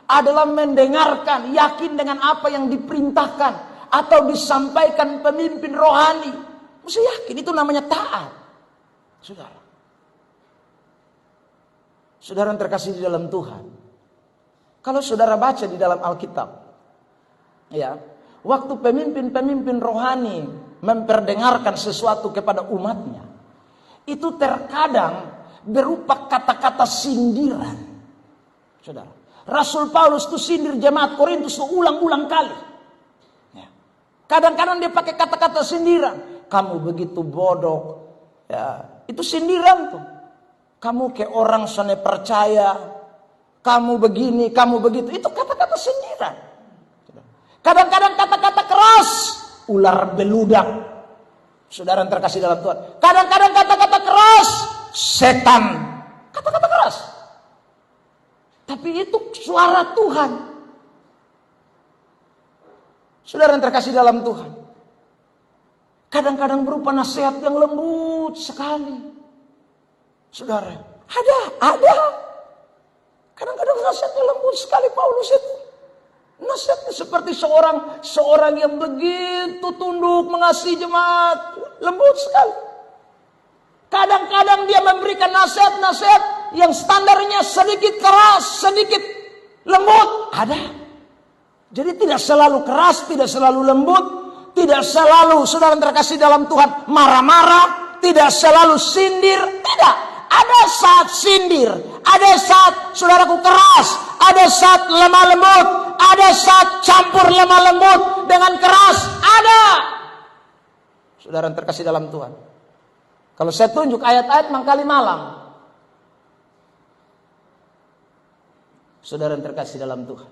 adalah mendengarkan, yakin dengan apa yang diperintahkan atau disampaikan pemimpin rohani. Mesti yakin, itu namanya taat. Saudara. Saudara yang terkasih di dalam Tuhan. Kalau saudara baca di dalam Alkitab, ya, waktu pemimpin-pemimpin rohani memperdengarkan sesuatu kepada umatnya, itu terkadang berupa kata-kata sindiran. Saudara, Rasul Paulus itu sindir jemaat Korintus ulang-ulang kali. Ya. Kadang-kadang dia pakai kata-kata sindiran. Kamu begitu bodoh. Ya, itu sindiran tuh. Kamu kayak orang sana percaya. Kamu begini, kamu begitu. Itu kata-kata sindiran. Kadang-kadang kata-kata keras, ular beludak. Saudara yang terkasih dalam Tuhan. Kadang-kadang kata-kata keras, setan. Kata-kata keras. Tapi itu suara Tuhan. Saudara yang terkasih dalam Tuhan. Kadang-kadang berupa nasihat yang lembut sekali. Saudara, ada. Kadang-kadang nasihatnya lembut sekali Paulus itu. Nasihatnya seperti seorang yang begitu tunduk mengasihi jemaat, lembut sekali. Kadang-kadang dia memberikan nasihat-nasihat yang standarnya sedikit keras, sedikit lembut. Ada. Jadi tidak selalu keras, tidak selalu lembut, tidak selalu saudara terkasih dalam Tuhan marah-marah, tidak selalu sindir, tidak. Ada saat sindir, ada saat saudaraku keras, ada saat lemah lembut, ada saat campur lemah lembut dengan keras, ada. Saudara terkasih dalam Tuhan. Kalau saya tunjuk ayat-ayat mangkali malam. Saudara terkasih dalam Tuhan.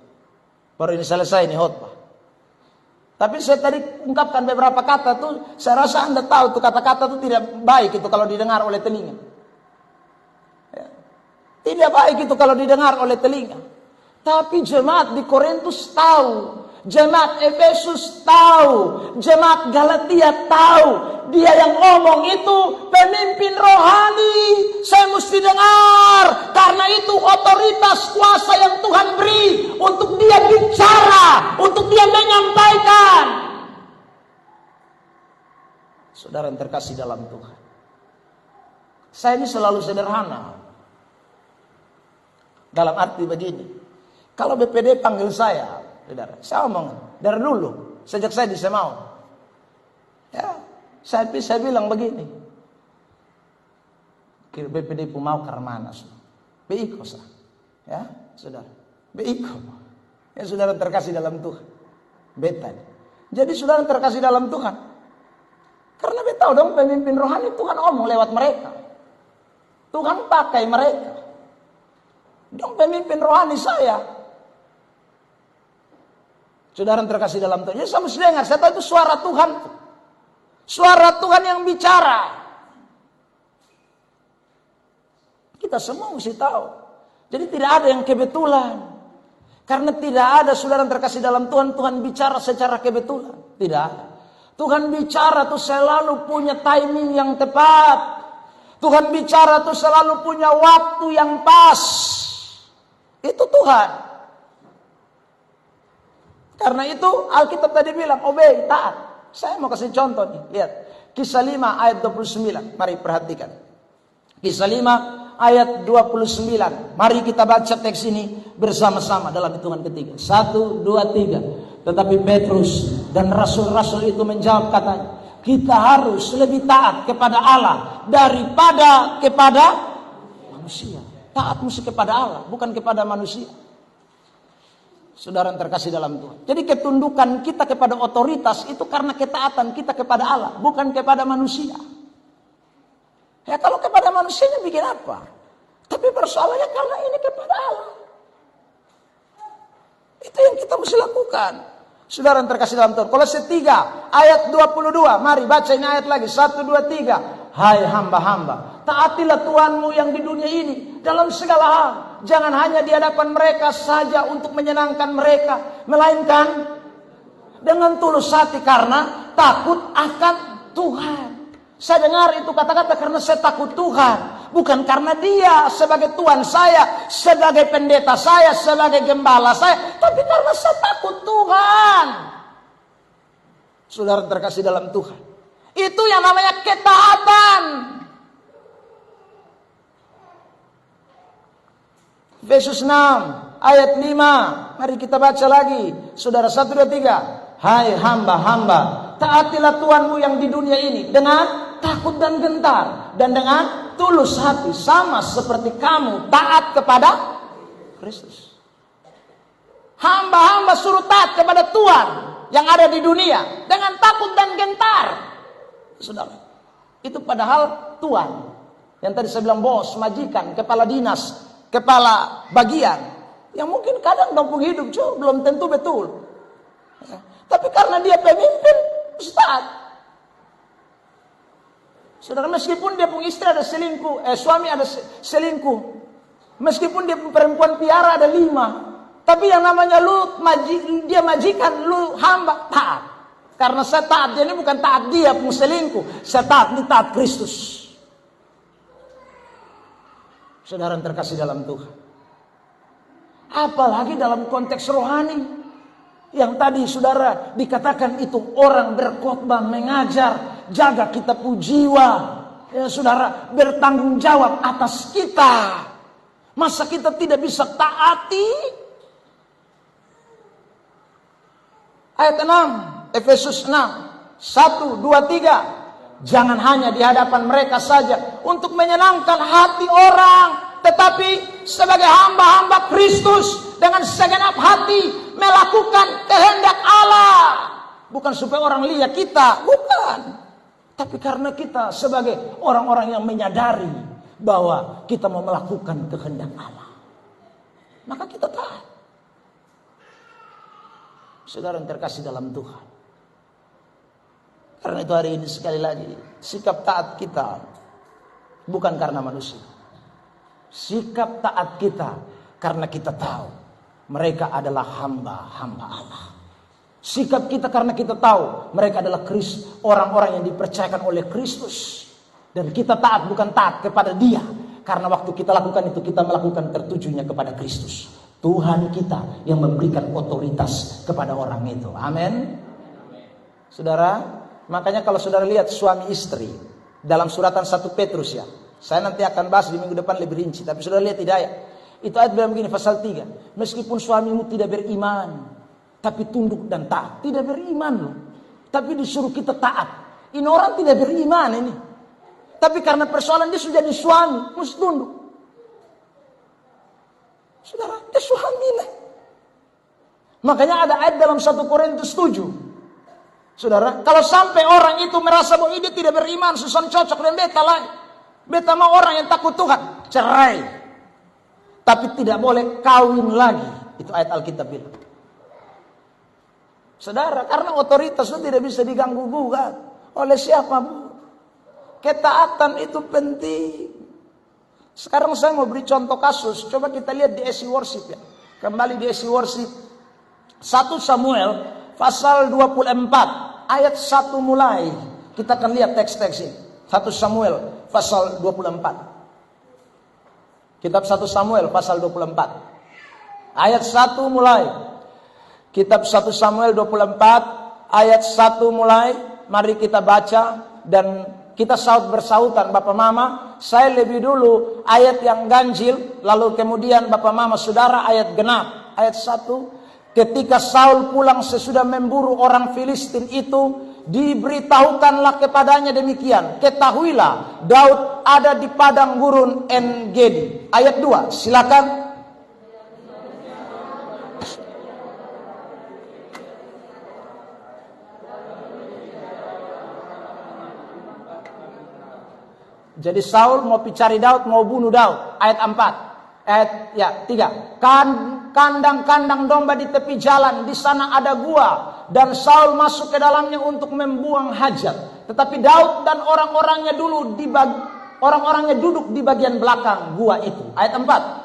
Baru ini selesai nih khotbah. Tapi saya tadi ungkapkan beberapa kata tuh, saya rasa Anda tahu tuh kata-kata tuh tidak baik itu kalau didengar oleh telinga. Ya. Tidak baik itu kalau didengar oleh telinga. Tapi jemaat di Korintus tahu, jemaat Efesus tahu, jemaat Galatia tahu. Dia yang ngomong itu pemimpin rohani. Saya mesti dengar. Karena itu otoritas kuasa yang Tuhan beri untuk dia bicara, untuk dia menyampaikan. Saudara yang terkasih dalam Tuhan. Saya ini selalu sederhana. Dalam arti begini. Kalau BPD panggil saya, saudara, saya ngomong dari dulu, sejak saya di Semau. Ya. Saya bilang begini. BPD Pumau Karmana. Beiko sah. Ya, saudara. Beiko. Ya, saudara terkasih dalam Tuhan. Beta. Jadi saudara terkasih dalam Tuhan. Karena beta tahu dong pemimpin rohani Tuhan omong lewat mereka. Tuhan pakai mereka. Dong pemimpin rohani saya. Saudara terkasih dalam Tuhan. Jadi saya mesti dengar. Saya tahu itu suara Tuhan. Suara Tuhan yang bicara. Kita semua mesti tahu. Jadi tidak ada yang kebetulan. Karena tidak ada saudara yang terkasih dalam Tuhan, Tuhan bicara secara kebetulan. Tidak ada. Tuhan bicara tuh selalu punya timing yang tepat. Tuhan bicara tuh selalu punya waktu yang pas. Itu Tuhan. Karena itu Alkitab tadi bilang, obey, taat. Saya mau kasih contoh nih, lihat. Kisah 5 ayat 29, mari perhatikan. Kisah 5 ayat 29. Mari kita baca teks ini bersama-sama dalam hitungan ketiga. 1, 2, 3. Tetapi Petrus dan rasul-rasul itu menjawab katanya, kita harus lebih taat kepada Allah daripada kepada manusia. Taat mesti kepada Allah, bukan kepada manusia. Saudara yang terkasih dalam Tuhan. Jadi ketundukan kita kepada otoritas itu karena ketaatan kita kepada Allah, bukan kepada manusia. Ya kalau kepada manusianya bikin apa? Tapi persoalannya karena ini kepada Allah. Itu yang kita mesti lakukan. Saudara yang terkasih dalam Tuhan. Kolose 3 ayat 22. Mari baca ini ayat lagi. 1, 2, 3. Hai hamba-hamba, taatilah Tuhanmu yang di dunia ini dalam segala hal. Jangan hanya di hadapan mereka saja untuk menyenangkan mereka, melainkan dengan tulus hati karena takut akan Tuhan. Saya dengar itu kata-kata karena saya takut Tuhan. Bukan karena dia sebagai Tuhan saya, sebagai pendeta saya, sebagai gembala saya. Tapi karena saya takut Tuhan. Saudara terkasih dalam Tuhan. Itu yang namanya ketaatan. Efesus 6 ayat 5. Mari kita baca lagi. Saudara 1, 2, 3. Hai hamba-hamba, taatilah Tuhanmu yang di dunia ini dengan takut dan gentar. Dan dengan tulus hati. Sama seperti kamu taat kepada Kristus. Hamba-hamba suruh taat kepada Tuhan yang ada di dunia. Dengan takut dan gentar. Saudara, itu padahal Tuhan. Yang tadi saya bilang bos, majikan, kepala dinas, kepala bagian. Yang mungkin kadang dampung hidup belum tentu betul. Ya. Tapi karena dia pemimpin, taat. Saudara, meskipun dia punya istri ada selingkuh, suami ada selingkuh, meskipun dia perempuan piara ada 5, tapi yang namanya dia majikan, lu hamba, taat. Karena saya taat, dia ini bukan taat dia pun selingkuh, saya taat, ini taat Kristus. Saudara yang terkasih dalam Tuhan, apalagi dalam konteks rohani. Yang tadi saudara dikatakan itu orang berkhotbah, mengajar, jaga kitab jiwa. Ya, saudara bertanggung jawab atas kita. Masa kita tidak bisa taati? Ayat 6, Efesus 6, 1, 2, 3. Jangan hanya di hadapan mereka saja untuk menyenangkan hati orang, tetapi sebagai hamba-hamba Kristus dengan segenap hati melakukan kehendak Allah. Bukan supaya orang lihat kita, bukan. Tapi karena kita sebagai orang-orang yang menyadari bahwa kita mau melakukan kehendak Allah, maka kita taat. Saudara yang terkasih dalam Tuhan, karena itu hari ini sekali lagi, sikap taat kita bukan karena manusia. Sikap taat kita karena kita tahu mereka adalah hamba-hamba Allah. Sikap kita karena kita tahu mereka adalah orang-orang yang dipercayakan oleh Kristus. Dan kita taat bukan taat kepada dia, karena waktu kita lakukan itu kita melakukan tertujunya kepada Kristus, Tuhan kita yang memberikan otoritas kepada orang itu. Amin. Saudara, makanya kalau saudara lihat suami istri dalam suratan 1 Petrus, ya, saya nanti akan bahas di minggu depan lebih rinci, tapi saudara lihat tidak ya? Itu ayat bilang begini, pasal 3. Meskipun suamimu tidak beriman, tapi tunduk dan taat. Tidak beriman loh, tapi disuruh kita taat. Ini orang tidak beriman ini. Tapi karena persoalan dia sudah jadi suami, mesti tunduk. Saudara, dia suami lah. Makanya ada ayat dalam 1 Korintus 7. Saudara, kalau sampai orang itu merasa bahwa dia tidak beriman, susah cocok dan beta lagi. Beta mau orang yang takut Tuhan, cerai. Tapi tidak boleh kawin lagi. Itu ayat Alkitab bilang. Saudara, karena otoritas itu tidak bisa diganggu-gugat oleh siapapun. Ketaatan itu penting. Sekarang saya mau beri contoh kasus. Coba kita lihat di SC Worship, ya. Kembali di SC Worship 1 Samuel pasal 24 ayat 1 mulai. Kita akan lihat teks-teks ini. 1 Samuel pasal 24. Kitab 1 Samuel pasal 24 ayat 1 mulai. Kitab 1 Samuel 24 ayat 1 mulai. Mari kita baca dan kita bersautan, Bapak Mama. Saya lebih dulu ayat yang ganjil, lalu kemudian Bapak Mama Saudara ayat genap. Ayat 1. Ketika Saul pulang sesudah memburu orang Filistin itu, diberitahukanlah kepadanya demikian. Ketahuilah Daud ada di padang gurun En-Gedi. Ayat 2, silakan. Jadi Saul mau cari Daud, mau bunuh Daud. Ayat 4. Ayat 3. Kandang-kandang domba di tepi jalan, di sana ada gua, dan Saul masuk ke dalamnya untuk membuang hajat. Tetapi Daud dan orang-orangnya duduk di bagian belakang gua itu. Ayat 4.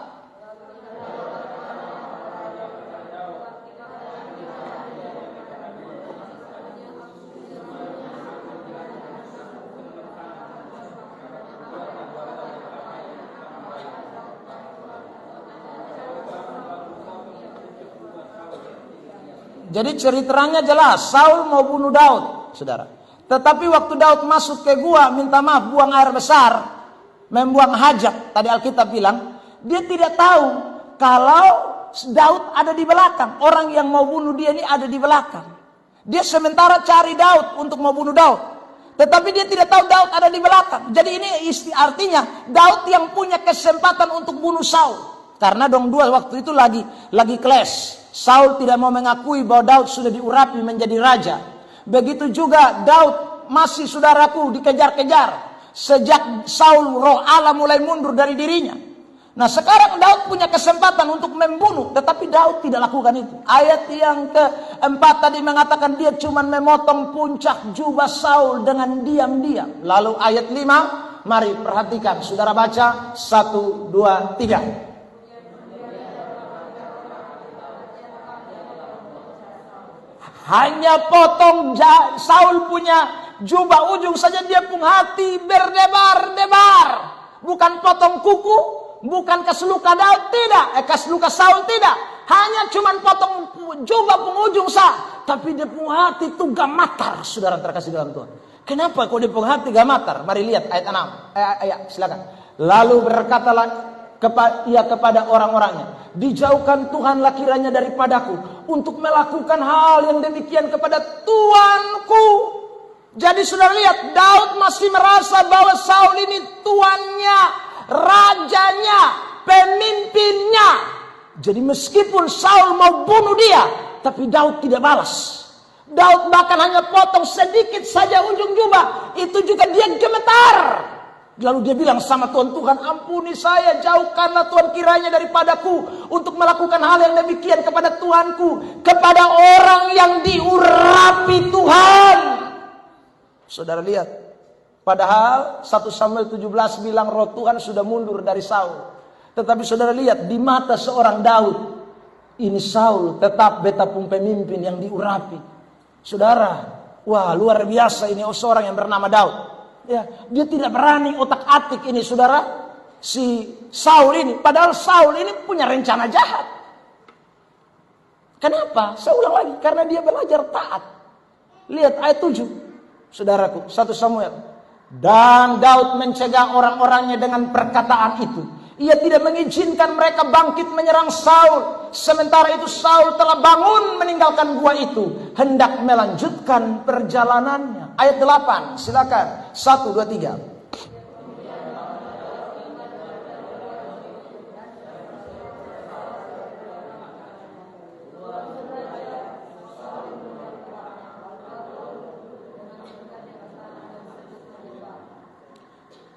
Jadi ceritanya jelas, Saul mau bunuh Daud, saudara. Tetapi waktu Daud masuk ke gua, minta maaf, buang air besar, membuang hajat, tadi Alkitab bilang, dia tidak tahu kalau Daud ada di belakang. Orang yang mau bunuh dia ini ada di belakang. Dia sementara cari Daud untuk mau bunuh Daud, tetapi dia tidak tahu Daud ada di belakang. Jadi ini artinya Daud yang punya kesempatan untuk bunuh Saul. Karena dua waktu itu lagi clash. Saul tidak mau mengakui bahwa Daud sudah diurapi menjadi raja. Begitu juga Daud masih, saudaraku, dikejar-kejar. Sejak Saul, roh Allah mulai mundur dari dirinya. Nah sekarang Daud punya kesempatan untuk membunuh, tetapi Daud tidak lakukan itu. Ayat yang keempat tadi mengatakan dia cuma memotong puncak jubah Saul dengan diam-diam. Lalu ayat 5, mari perhatikan, saudara baca 1, 2, 3. Hanya potong Saul punya jubah ujung saja dia pun hati berdebar-debar. Bukan potong kuku, bukan kas luka Daud, tidak. Kas luka Saul, tidak. Hanya cuman potong jubah penghujung sah. Tapi dia pun hati itu gamatar, saudara terkasih dalam Tuhan. Kenapa kok dia pun hati gamatar? Mari lihat ayat 6. Silakan. Lalu berkatalah ia kepada orang-orangnya, dijauhkan Tuhanlah kiranya daripadaku untuk melakukan hal yang demikian kepada Tuanku. Jadi saudara lihat, Daud masih merasa bahwa Saul ini tuannya, rajanya, pemimpinnya. Jadi meskipun Saul mau bunuh dia, tapi Daud tidak balas. Daud bahkan hanya potong sedikit saja ujung jubah, itu juga dia gemetar. Lalu dia bilang sama Tuhan, Tuhan ampuni saya, jauhkanlah Tuhan kiranya daripadaku untuk melakukan hal yang demikian kepada Tuanku, kepada orang yang diurapi Tuhan. Saudara lihat, padahal 1 Samuel 17 bilang roh Tuhan sudah mundur dari Saul. Tetapi saudara lihat, di mata seorang Daud, ini Saul tetap betapun pemimpin yang diurapi. Saudara, wah luar biasa ini seorang yang bernama Daud. Ya, dia tidak berani otak-atik ini saudara, si Saul ini. Padahal Saul ini punya rencana jahat. Kenapa? Saya ulang lagi, karena dia belajar taat. Lihat ayat 7, saudaraku, 1 Samuel. Dan Daud mencegah orang-orangnya dengan perkataan itu. Ia tidak mengizinkan mereka bangkit menyerang Saul. Sementara itu Saul telah bangun meninggalkan gua itu, hendak melanjutkan perjalanannya. Ayat 8, silakan. 1, 2, 3.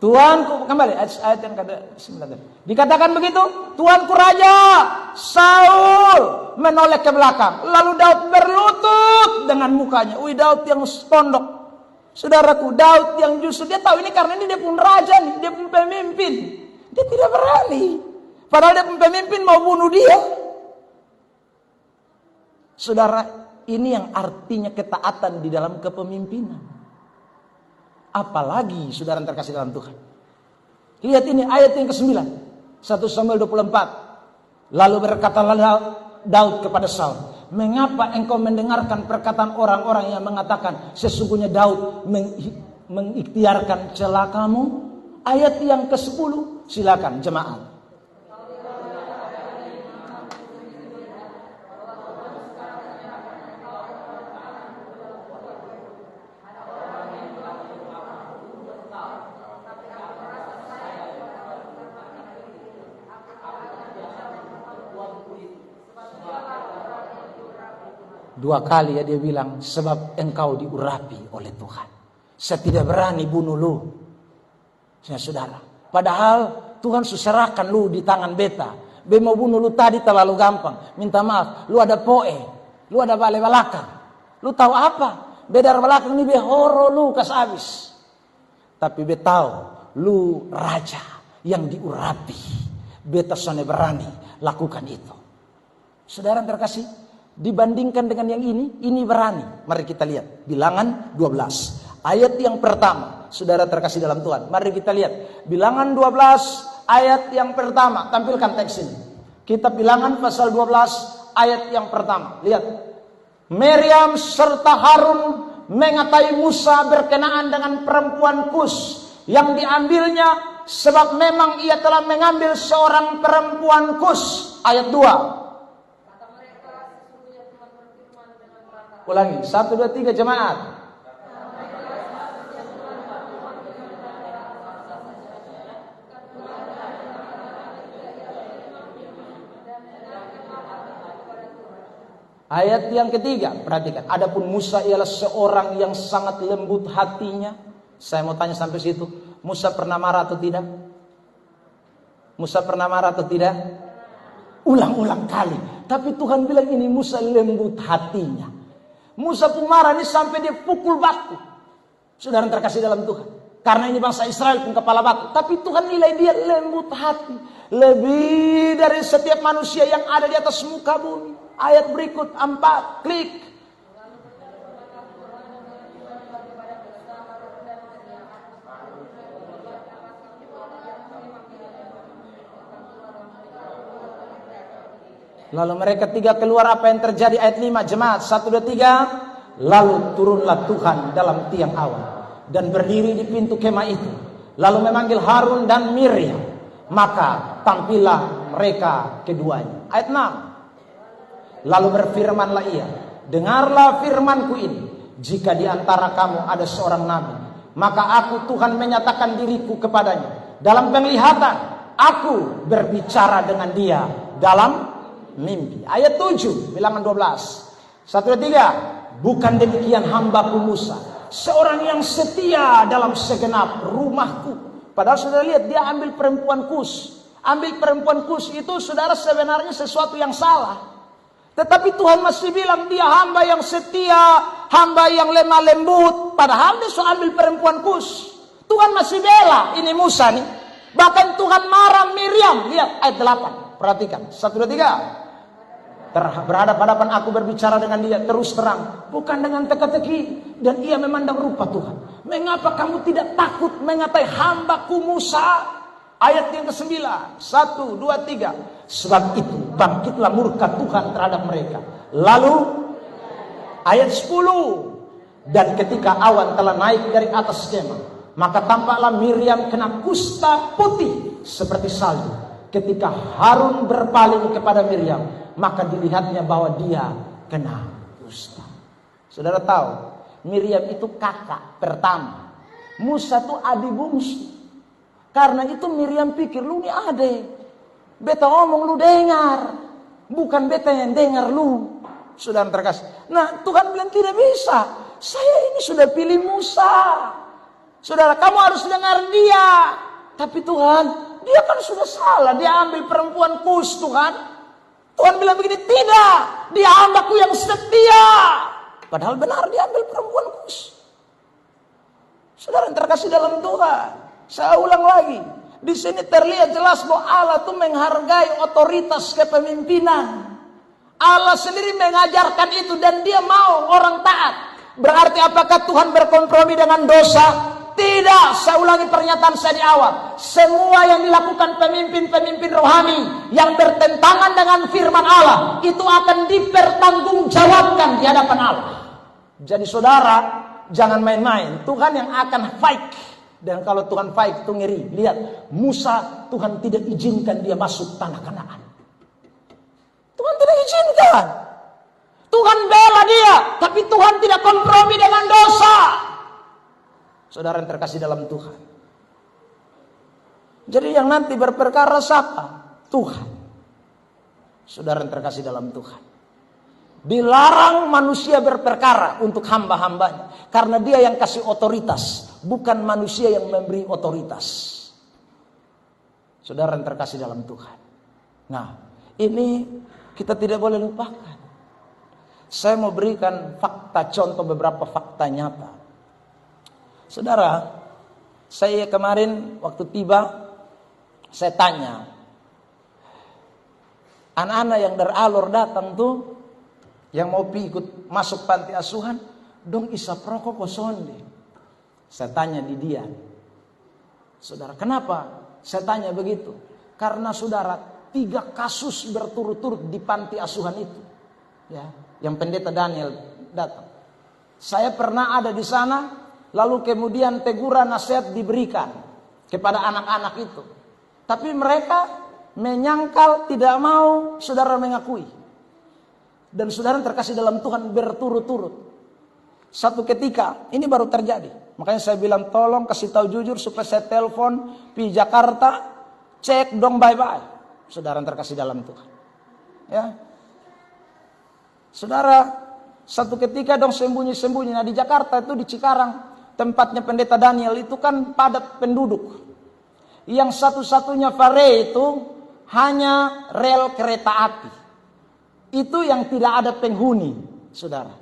Tuanku, kembali ayat yang ke-9. Dikatakan begitu, Tuanku Raja Saul menoleh ke belakang. Lalu Daud berlutut dengan mukanya. Wih, Daud yang pondok. Saudaraku, Daud yang justru dia tahu ini karena ini dia pun raja nih, dia pun pemimpin. Dia tidak berani. Padahal dia pun pemimpin mau bunuh dia. Saudara, ini yang artinya ketaatan di dalam kepemimpinan. Apalagi saudara yang terkasih dalam Tuhan. Lihat ini ayat yang ke-9. 1 Samuel 24. Lalu berkatalah Daud kepada Saul, mengapa engkau mendengarkan perkataan orang-orang yang mengatakan sesungguhnya Daud mengikhtiarkan celakamu? Ayat yang ke-10. Silakan jemaat. Dua kali ya dia bilang, sebab engkau diurapi oleh Tuhan. Saya tidak berani bunuh lu. Ya saudara. Padahal Tuhan serahkan lu di tangan beta. Be mau bunuh lu tadi terlalu gampang. Minta maaf. Lu ada poe. Lu ada bale balakang. Lu tahu apa? Bedar balakang ini be horo lu kas abis. Tapi be tahu lu raja yang diurapi. Beta sone berani lakukan itu. Saudara terkasih, dibandingkan dengan yang ini berani. Mari kita lihat Bilangan 12 ayat yang pertama. Saudara terkasih dalam Tuhan, mari kita lihat Bilangan 12 ayat yang pertama. Tampilkan teks ini. Kitab Bilangan pasal 12 ayat yang pertama. Lihat, Miriam serta Harun mengatai Musa berkenaan dengan perempuan Kus yang diambilnya, sebab memang ia telah mengambil seorang perempuan Kus. Ayat 2. Ulangi, 1, 2, 3 jemaat. Ayat yang ketiga, perhatikan. Adapun Musa ialah seorang yang sangat lembut hatinya. Saya mau tanya sampai situ. Musa pernah marah atau tidak? Musa pernah marah atau tidak? Ulang-ulang kali. Tapi Tuhan bilang ini Musa lembut hatinya. Musa pun marah ini sampai dia pukul batu. Saudara terkasih dalam Tuhan. Karena ini bangsa Israel pun kepala batu. Tapi Tuhan nilai dia lembut hati. Lebih dari setiap manusia yang ada di atas muka bumi. Ayat berikut 4. Klik. Lalu mereka tiga keluar, apa yang terjadi? Ayat 5 jemaat 1, 2, 3. Lalu turunlah Tuhan dalam tiang awan dan berdiri di pintu kemah itu. Lalu memanggil Harun dan Miriam. Maka tampillah mereka keduanya. Ayat 6. Lalu berfirmanlah ia, dengarlah firmanku ini. Jika di antara kamu ada seorang nabi, maka aku Tuhan menyatakan diriku kepadanya. Dalam penglihatan aku berbicara dengan dia dalam mimpi. Ayat 7, bilangan 12. 1, 2, 3. Bukan demikian hambaku Musa, seorang yang setia dalam segenap rumahku. Padahal saudara lihat, dia ambil perempuan Kus. Ambil perempuan Kus itu saudara sebenarnya sesuatu yang salah. Tetapi Tuhan masih bilang dia hamba yang setia, hamba yang lemah lembut. Padahal dia sudah ambil perempuan Kus. Tuhan masih bela ini Musa nih. Bahkan Tuhan marah Miriam. Lihat ayat 8. Perhatikan. 1, 2, 3. Berhadapan-hadapan aku berbicara dengan dia terus terang, bukan dengan teka-teki, dan ia memandang rupa Tuhan. Mengapa kamu tidak takut mengatai hambaku Musa? Ayat yang ke-9. 1, 2, 3. Sebab itu bangkitlah murka Tuhan terhadap mereka. Lalu ayat 10. Dan ketika awan telah naik dari atas kemah, maka tampaklah Miriam kena kusta putih seperti salju. Ketika Harun berpaling kepada Miriam, maka dilihatnya bahwa dia kena kusta. Saudara tahu, Miriam itu kakak pertama. Musa itu adik bungsu. Karena itu Miriam pikir, lu ini adik. Beta ngomong lu dengar. Bukan beta yang dengar lu. Saudara terkasih. Nah Tuhan bilang tidak bisa. Saya ini sudah pilih Musa. Saudara, kamu harus dengar dia. Tapi Tuhan, dia kan sudah salah. Dia ambil perempuan Kus, Tuhan. Tuhan bilang begini, tidak. Dia hambaku yang setia. Padahal benar dia ambil perempuan Kus. Saudara yang terkasih dalam Tuhan. Saya ulang lagi. Di sini terlihat jelas bahwa Allah itu menghargai otoritas kepemimpinan. Allah sendiri mengajarkan itu dan dia mau orang taat. Berarti apakah Tuhan berkompromi dengan dosa? Tidak, saya ulangi pernyataan saya di awal. Semua yang dilakukan pemimpin-pemimpin rohani yang bertentangan dengan firman Allah, itu akan dipertanggungjawabkan di hadapan Allah. Jadi saudara, jangan main-main. Tuhan yang akan fight. Dan kalau Tuhan fight itu ngeri. Lihat, Musa Tuhan tidak izinkan dia masuk tanah Kanaan. Tuhan tidak izinkan. Tuhan bela dia, tapi Tuhan tidak kompromi dengan dosa. Saudara yang terkasih dalam Tuhan. Jadi yang nanti berperkara siapa? Tuhan. Saudara yang terkasih dalam Tuhan. Dilarang manusia berperkara untuk hamba-hambanya. Karena dia yang kasih otoritas. Bukan manusia yang memberi otoritas. Saudara yang terkasih dalam Tuhan. Nah, ini kita tidak boleh lupakan. Saya mau berikan fakta, contoh beberapa fakta nyata. Saudara, saya kemarin waktu tiba, saya tanya. Anak-anak yang dari Alor datang tuh, yang mau ikut masuk panti asuhan, dong isa proko kosonde. Saya tanya di dia. Saudara, kenapa saya tanya begitu? Karena saudara, 3 kasus berturut-turut di panti asuhan itu. Ya, yang pendeta Daniel datang. Saya pernah ada di sana. Lalu kemudian teguran nasihat diberikan kepada anak-anak itu. Tapi mereka menyangkal, tidak mau saudara mengakui. Dan saudara terkasih dalam Tuhan berturut-turut. Satu ketika, ini baru terjadi. Makanya saya bilang tolong kasih tahu jujur supaya saya telepon di Jakarta, cek dong bye-bye. Saudara terkasih dalam Tuhan. Ya. Saudara, satu ketika dong sembunyi-sembunyi. Nah di Jakarta itu di Cikarang. Tempatnya pendeta Daniel itu kan padat penduduk. Yang satu-satunya fare itu hanya rel kereta api. Itu yang tidak ada penghuni, saudara.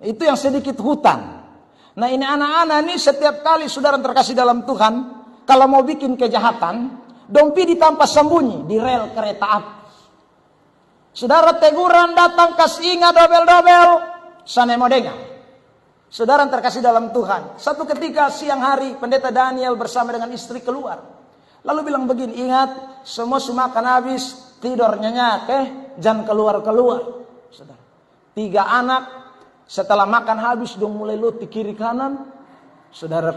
Itu yang sedikit hutan. Nah ini anak-anak nih setiap kali saudara terkasih dalam Tuhan, kalau mau bikin kejahatan, dompi ditampak sembunyi di rel kereta api. Saudara teguran datang kasih ingat dobel-dobel, sana mau dengar. Saudara terkasih dalam Tuhan, satu ketika siang hari pendeta Daniel bersama dengan istri keluar. Lalu bilang begini, ingat semua makan habis, tidur nyenyak, jangan keluar-keluar. Saudara, 3 anak setelah makan habis dong mulai loti kiri kanan. Saudara,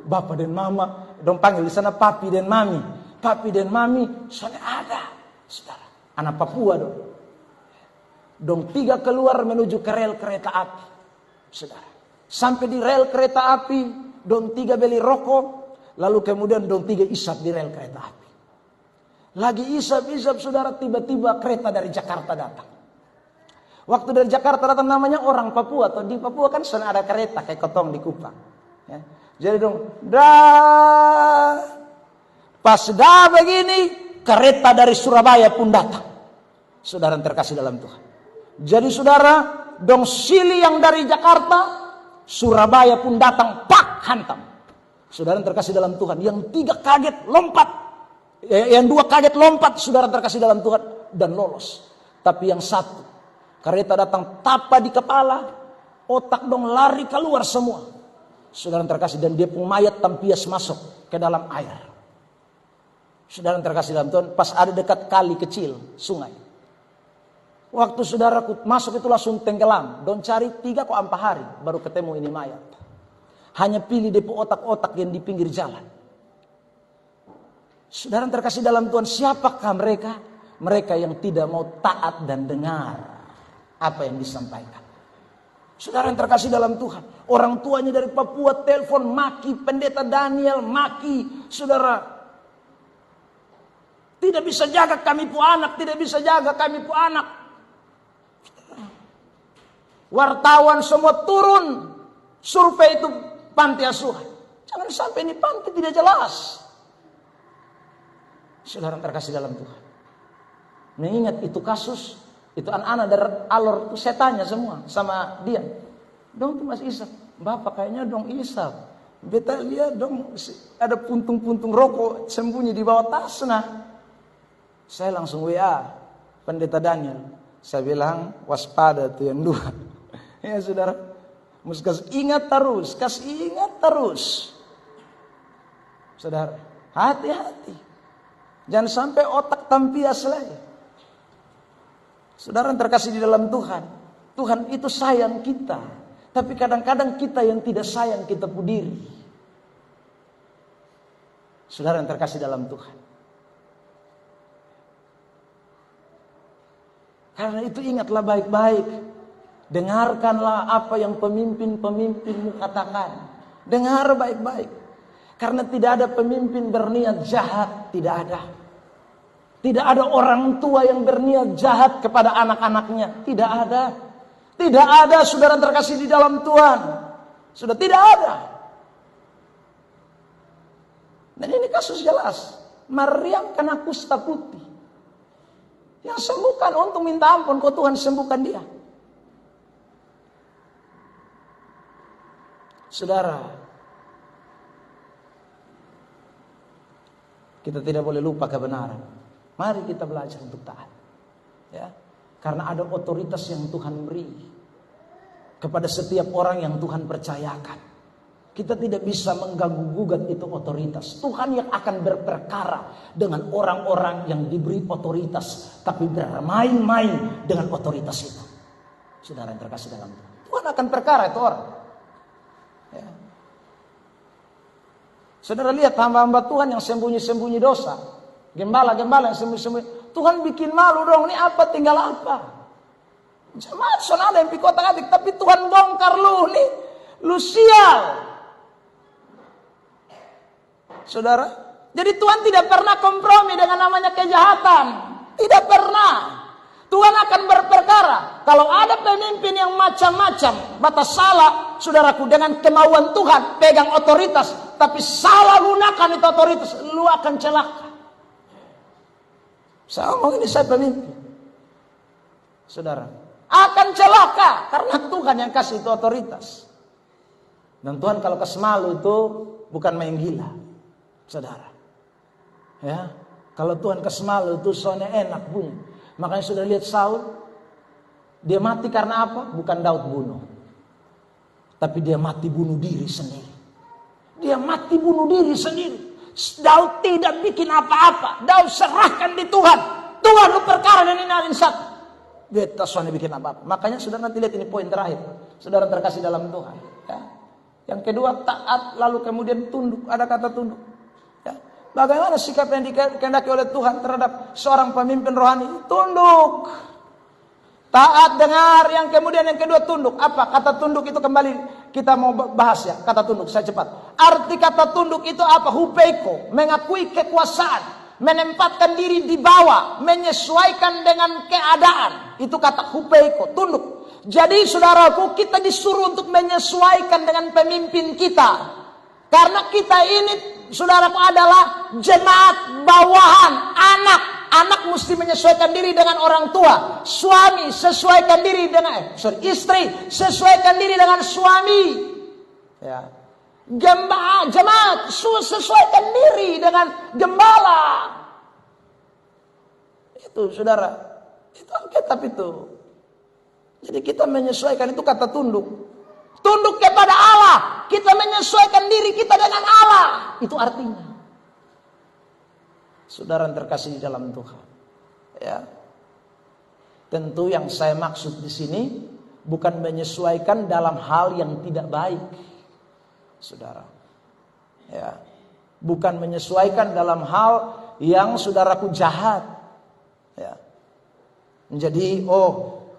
bapak dan mama dong panggil di sana papi dan mami. Papi dan mami sana ada. Saudara, anak Papua dong. Dong 3 keluar menuju ke rel kereta api. Saudara, sampai di rel kereta api, dong 3 beli rokok. Lalu kemudian dong 3 isap di rel kereta api. Lagi isap-isap saudara, tiba-tiba kereta dari Jakarta datang. Waktu dari Jakarta datang namanya orang Papua. Atau di Papua kan sana ada kereta kayak kotong di Kupang. Ya. Jadi dong, pas begini, kereta dari Surabaya pun datang. Saudara yang terkasih dalam Tuhan. Jadi saudara, dong sili yang dari Jakarta, Surabaya pun datang, pak, hantam. Saudara yang terkasih dalam Tuhan. Yang 3 kaget lompat. Yang 2 kaget lompat, saudara yang terkasih dalam Tuhan, dan lolos. Tapi yang 1, kereta datang tapa di kepala, otak dong lari keluar semua. Saudara yang terkasih, dan dia pun mayat tampias masuk ke dalam air. Saudara yang terkasih dalam Tuhan, pas ada dekat kali kecil, sungai. Waktu saudara masuk itu langsung tenggelam. Don cari 3 kok 4 hari baru ketemu ini mayat. Hanya pilih depo otak-otak yang di pinggir jalan. Saudara yang terkasih dalam Tuhan, siapakah mereka? Mereka yang tidak mau taat dan dengar apa yang disampaikan. Saudara yang terkasih dalam Tuhan, orang tuanya dari Papua telepon maki pendeta Daniel, maki saudara. Tidak bisa jaga kami pu anak, tidak bisa jaga kami pu anak. Wartawan semua turun, survei itu panti asuhan. Jangan sampai ini panti tidak jelas. Saudara yang terkasih dalam Tuhan, mengingat itu kasus, itu anak-anak dari alor itu saya tanya semua sama dia. Dong tuh Mas Isap, Bapak kayaknya dong Isap. Beta lihat dong ada puntung-puntung rokok sembunyi di bawah tas. Nah, saya langsung WA pendeta Daniel. Saya bilang waspada tuh yang 2. Ya saudara, mesti kasih ingat terus. Saudara, hati-hati. Jangan sampai otak tampias lagi. Saudara yang terkasih di dalam Tuhan, Tuhan itu sayang kita. Tapi kadang-kadang kita yang tidak sayang kita pu diri. Saudara yang terkasih dalam Tuhan. Karena itu ingatlah baik-baik. Dengarkanlah apa yang pemimpin-pemimpinmu katakan. Dengar baik-baik. Karena tidak ada pemimpin berniat jahat. Tidak ada. Tidak ada orang tua yang berniat jahat kepada anak-anaknya. Tidak ada. Tidak ada saudara terkasih di dalam Tuhan. Sudah tidak ada. Dan ini kasus jelas. Maryam kena kusta putih. Yang sembuhkan untuk minta ampun, kok Tuhan sembuhkan dia. Saudara, kita tidak boleh lupa kebenaran. Mari kita belajar untuk taat. Ya, karena ada otoritas yang Tuhan beri kepada setiap orang yang Tuhan percayakan. Kita tidak bisa mengganggu-gugat itu otoritas. Tuhan yang akan berperkara dengan orang-orang yang diberi otoritas, tapi bermain-main dengan otoritas itu. Saudara yang terkasih dalam Tuhan, Tuhan akan perkara itu orang. Ya. Saudara lihat hamba-hamba Tuhan yang sembunyi-sembunyi dosa, gembala-gembala yang sembunyi-sembunyi. Tuhan bikin malu dong, ini apa tinggal apa? Jemaat sonada yang pikotak-atik, tapi Tuhan bongkar lu nih, lu sial. Saudara, jadi Tuhan tidak pernah kompromi dengan namanya kejahatan. Tidak pernah. Tuhan akan berperkara. Kalau ada pemimpin yang macam-macam, batas salah, saudaraku, dengan kemauan Tuhan, pegang otoritas, tapi salah gunakan itu otoritas, lu akan celaka. Saya ngomong ini, saya pemimpin. Saudara, akan celaka karena Tuhan yang kasih itu otoritas. Dan Tuhan kalau kasih malu itu bukan main gila, saudara. Ya, kalau Tuhan kasih malu itu soalnya enak bunyi. Makanya sudah lihat Saul, dia mati karena apa? Bukan Daud bunuh, tapi dia mati bunuh diri sendiri. Dia mati bunuh diri sendiri. Daud tidak bikin apa-apa. Daud serahkan di Tuhan. Tuhan lu perkara dan ini satu. Dia tak soalnya bikin apa-apa. Makanya saudara nanti lihat ini poin terakhir. Saudara terkasih dalam Tuhan. Ya. Yang kedua taat, lalu kemudian tunduk. Ada kata tunduk. Ya. Bagaimana sikap yang dikehendaki oleh Tuhan terhadap seorang pemimpin rohani? Tunduk. Taat, dengar. Yang kemudian yang kedua tunduk. Apa? Kata tunduk itu kembali kita mau bahas ya. Kata tunduk, saya cepat. Arti kata tunduk itu apa? Hupeiko. Mengakui kekuasaan. Menempatkan diri di bawah. Menyesuaikan dengan keadaan. Itu kata hupeiko. Tunduk. Jadi saudaraku, kita disuruh untuk menyesuaikan dengan pemimpin kita. Karena kita ini, saudaraku, adalah jemaat bawahan, anak. Anak mesti menyesuaikan diri dengan orang tua. Suami sesuaikan diri dengan istri sesuaikan diri dengan suami. Ya. Jemaat sesuaikan diri dengan gembala. Itu saudara, itu Alkitab itu. Jadi kita menyesuaikan, itu kata tunduk. Tunduk kepada Allah. Kita menyesuaikan diri kita dengan Allah. Itu artinya. Saudara yang terkasih di dalam Tuhan. Ya. Tentu yang saya maksud di sini bukan menyesuaikan dalam hal yang tidak baik. Saudara. Ya. Bukan menyesuaikan dalam hal yang saudaraku jahat. Ya. Jadi,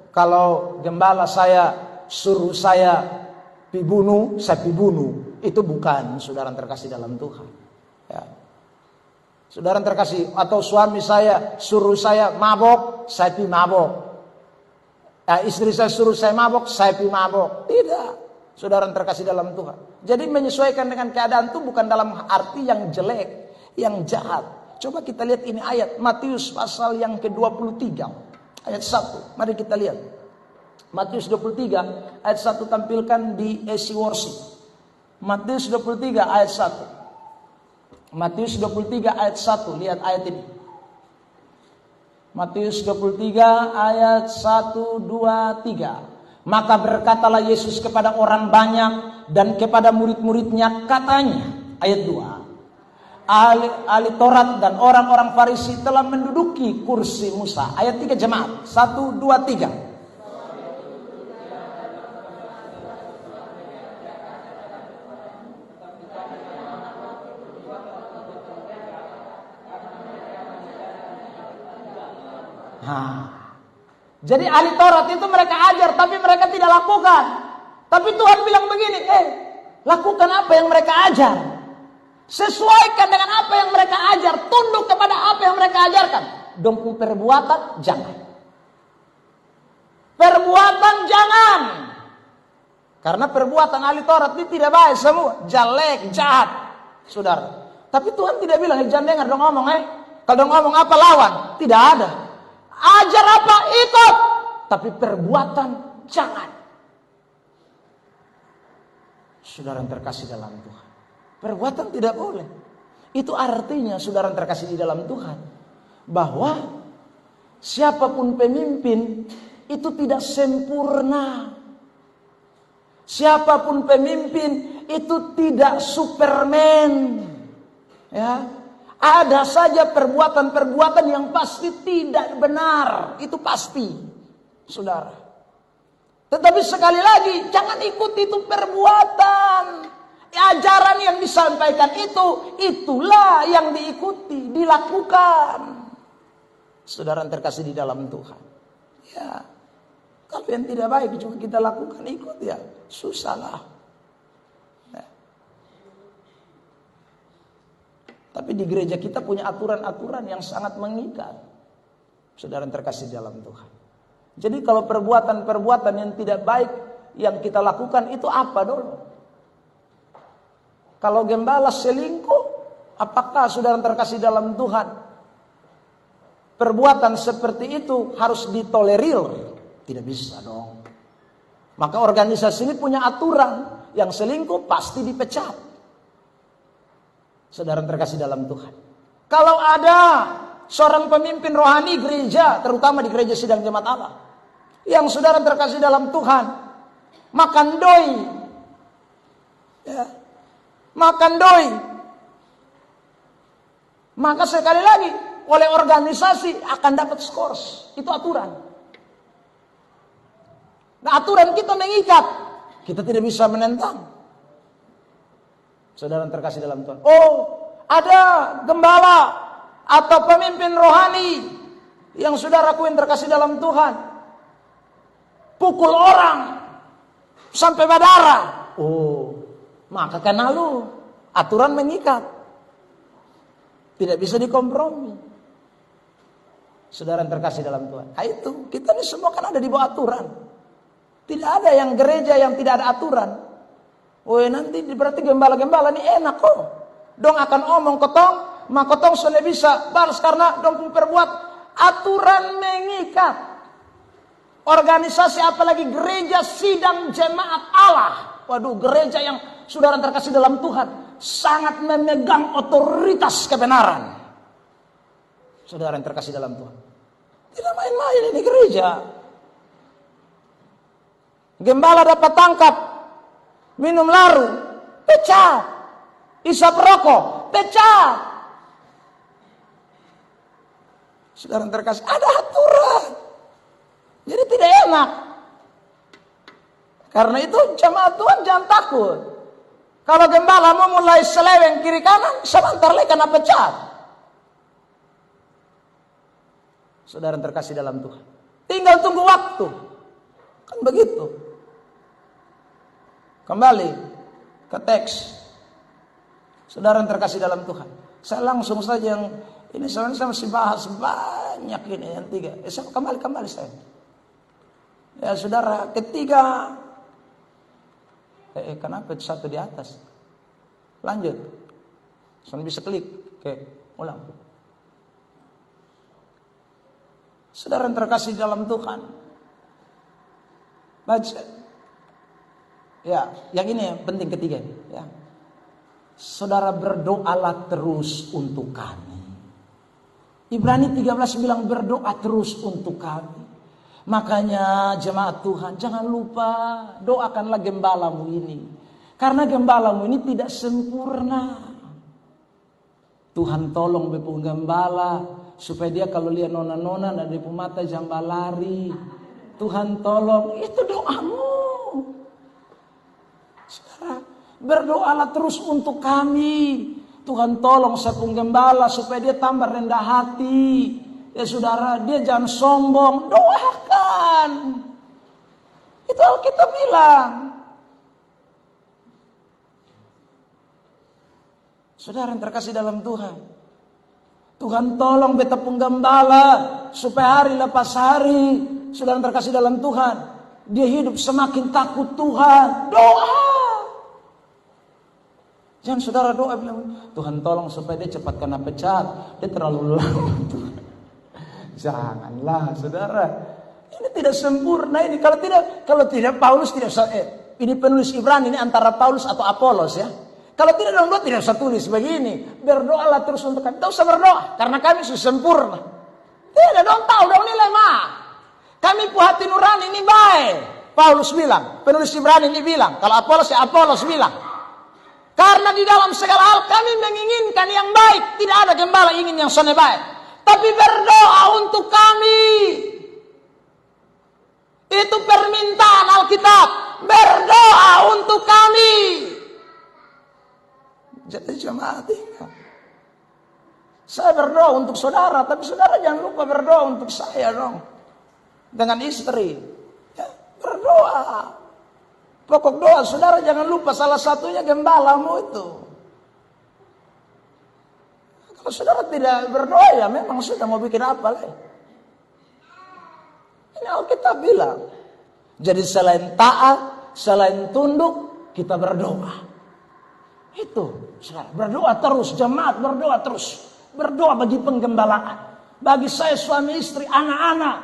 kalau gembala saya suruh saya pibunuh, saya pibunuh. Itu bukan, saudara terkasih dalam Tuhan. Ya. Saudara terkasih, atau suami saya suruh saya mabok, saya pi mabok. Ya, istri saya suruh saya mabok, saya pi mabok. Tidak, saudara terkasih dalam Tuhan. Jadi menyesuaikan dengan keadaan itu bukan dalam arti yang jelek, yang jahat. Coba kita lihat ini ayat Matius pasal yang ke-23. Ayat 1, mari kita lihat. Matius 23 ayat 1 tampilkan di AC Worship. Matius 23 ayat 1. Matius 23 ayat 1, lihat ayat ini. Matius 23 ayat 1, 2, 3. Maka berkatalah Yesus kepada orang banyak dan kepada murid-muridnya, katanya, ayat 2. Ahli Taurat dan orang-orang Farisi telah menduduki kursi Musa. Ayat 3 jemaat. 1, 2, 3. Jadi ahli Taurat itu mereka ajar, tapi mereka tidak lakukan. Tapi Tuhan bilang begini, lakukan apa yang mereka ajar. Sesuaikan dengan apa yang mereka ajar. Tunduk kepada apa yang mereka ajarkan. Dongku perbuatan jangan. Perbuatan jangan. Karena perbuatan ahli Taurat ini tidak baik semua. Jelek, jahat. Saudara. Tapi Tuhan tidak bilang, jangan dengar dong ngomong. Kalau dong ngomong apa lawan. Tidak ada. Ajar apa ikut. Tapi perbuatan jangan. Saudara yang terkasih dalam Tuhan. Perbuatan tidak boleh. Itu artinya saudara terkasih di dalam Tuhan, bahwa siapapun pemimpin itu tidak sempurna. Siapapun pemimpin itu tidak Superman. Ya. Ada saja perbuatan-perbuatan yang pasti tidak benar. Itu pasti, saudara. Tetapi sekali lagi, jangan ikuti itu perbuatan. Ajaran yang disampaikan itulah yang diikuti, dilakukan. Saudara yang terkasih di dalam Tuhan. Ya, kalau yang tidak baik juga kita lakukan, ikut ya, susahlah. Ya. Tapi di gereja kita punya aturan-aturan yang sangat mengikat. Saudara yang terkasih di dalam Tuhan. Jadi kalau perbuatan-perbuatan yang tidak baik yang kita lakukan itu apa dulu? Kalau gembala selingkuh, apakah saudara terkasih dalam Tuhan? Perbuatan seperti itu harus ditolerir? Tidak bisa dong. Maka organisasi ini punya aturan. Yang selingkuh pasti dipecat. Saudara terkasih dalam Tuhan. Kalau ada seorang pemimpin rohani gereja, terutama di gereja sidang jemaat Allah, yang saudara terkasih dalam Tuhan, makan doi, ya, makan doi, maka sekali lagi oleh organisasi akan dapat skors. Itu aturan. Nah, aturan kita mengikat, kita tidak bisa menentang. Saudara terkasih dalam Tuhan. Oh, ada gembala atau pemimpin rohani yang saudara yang terkasih dalam Tuhan, pukul orang sampai berdarah. Oh, maka kena lu. Aturan mengikat. Tidak bisa dikompromi. Saudara terkasih dalam Tuhan. Nah, itu kita ini semua kan ada di bawah aturan. Tidak ada yang gereja yang tidak ada aturan. Oh, nanti berarti gembala-gembala ini enak kok. Dong akan omong ketong, maka ketong sudah bisa balas karena dong perbuat aturan mengikat. Organisasi apalagi gereja sidang jemaat Allah. Waduh, gereja yang saudara terkasih dalam Tuhan sangat memegang otoritas kebenaran. Saudara yang terkasih dalam Tuhan. Tidak main-main ini gereja. Gembala dapat tangkap, minum laru, pecat. Isap rokok, pecat. Saudara terkasih, ada aturan. Jadi tidak enak. Karena itu jemaat Tuhan jangan takut. Kalau gembala mau mulai seleweng kiri kanan, sebentar lagi kena pecat. Saudara terkasih dalam Tuhan. Tinggal tunggu waktu. Kan begitu. Kembali ke teks. Saudara terkasih dalam Tuhan. Saya langsung saja yang ini saya masih bahas banyak ini yang tiga. Saya kembali saya. Ya saudara, ketiga. Kenapa satu di atas? Lanjut. Saya bisa klik. Oke, ulang. Saudara terkasih dalam Tuhan. Baca. Ya, yang ini yang penting ketiga. Ya. Saudara berdoalah terus untuk kami. Ibrani 13 bilang berdoa terus untuk kami. Makanya jemaat Tuhan jangan lupa doakanlah gembalamu ini. Karena gembalamu ini tidak sempurna. Tuhan tolong bepu gembala supaya dia kalau lihat nona-nona dan bepu mata jambal lari. Tuhan tolong, itu doamu. Saudara, berdoalah terus untuk kami. Tuhan tolong sepung gembala supaya dia tambah rendah hati. Ya saudara, dia jangan sombong. Doakan. Itu Alkitab bilang. Saudara yang terkasih dalam Tuhan. Tuhan tolong beta penggembala supaya hari lepas hari. Saudara yang terkasih dalam Tuhan. Dia hidup semakin takut Tuhan. Doa. Jangan saudara doa bilang, Tuhan tolong supaya dia cepat kena pecat. Dia terlalu lama. Janganlah saudara. Ini tidak sempurna ini. Kalau tidak Paulus tidak usah. Ini penulis Ibrani ini antara Paulus atau Apolos ya. Kalau tidak dong tidak usah tulis begini. Berdoalah terus untuk kami. Tidak usah berdoa karena kami sudah sempurna. Tidak dong tahu dong nilai mah. Kami hati nurani ini baik. Paulus bilang, penulis Ibrani ini bilang. Kalau Apolos ya Apolos bilang. Karena di dalam segala hal kami menginginkan yang baik. Tidak ada gembala ingin yang sana baik. Tapi berdoa untuk kami. Itu permintaan Alkitab. Berdoa untuk kami. Jadi jemaat ingat. Saya berdoa untuk saudara. Tapi saudara jangan lupa berdoa untuk saya dong. Dengan istri. Ya, berdoa. Pokok doa saudara jangan lupa salah satunya gembalamu itu. Kalau saudara tidak berdoa ya memang sudah mau bikin apa lagi. Ini Alkitab bilang. Jadi selain taat, selain tunduk, kita berdoa. Itu, saudara, berdoa terus, jemaat berdoa terus. Berdoa bagi penggembalaan, bagi saya suami istri, anak-anak.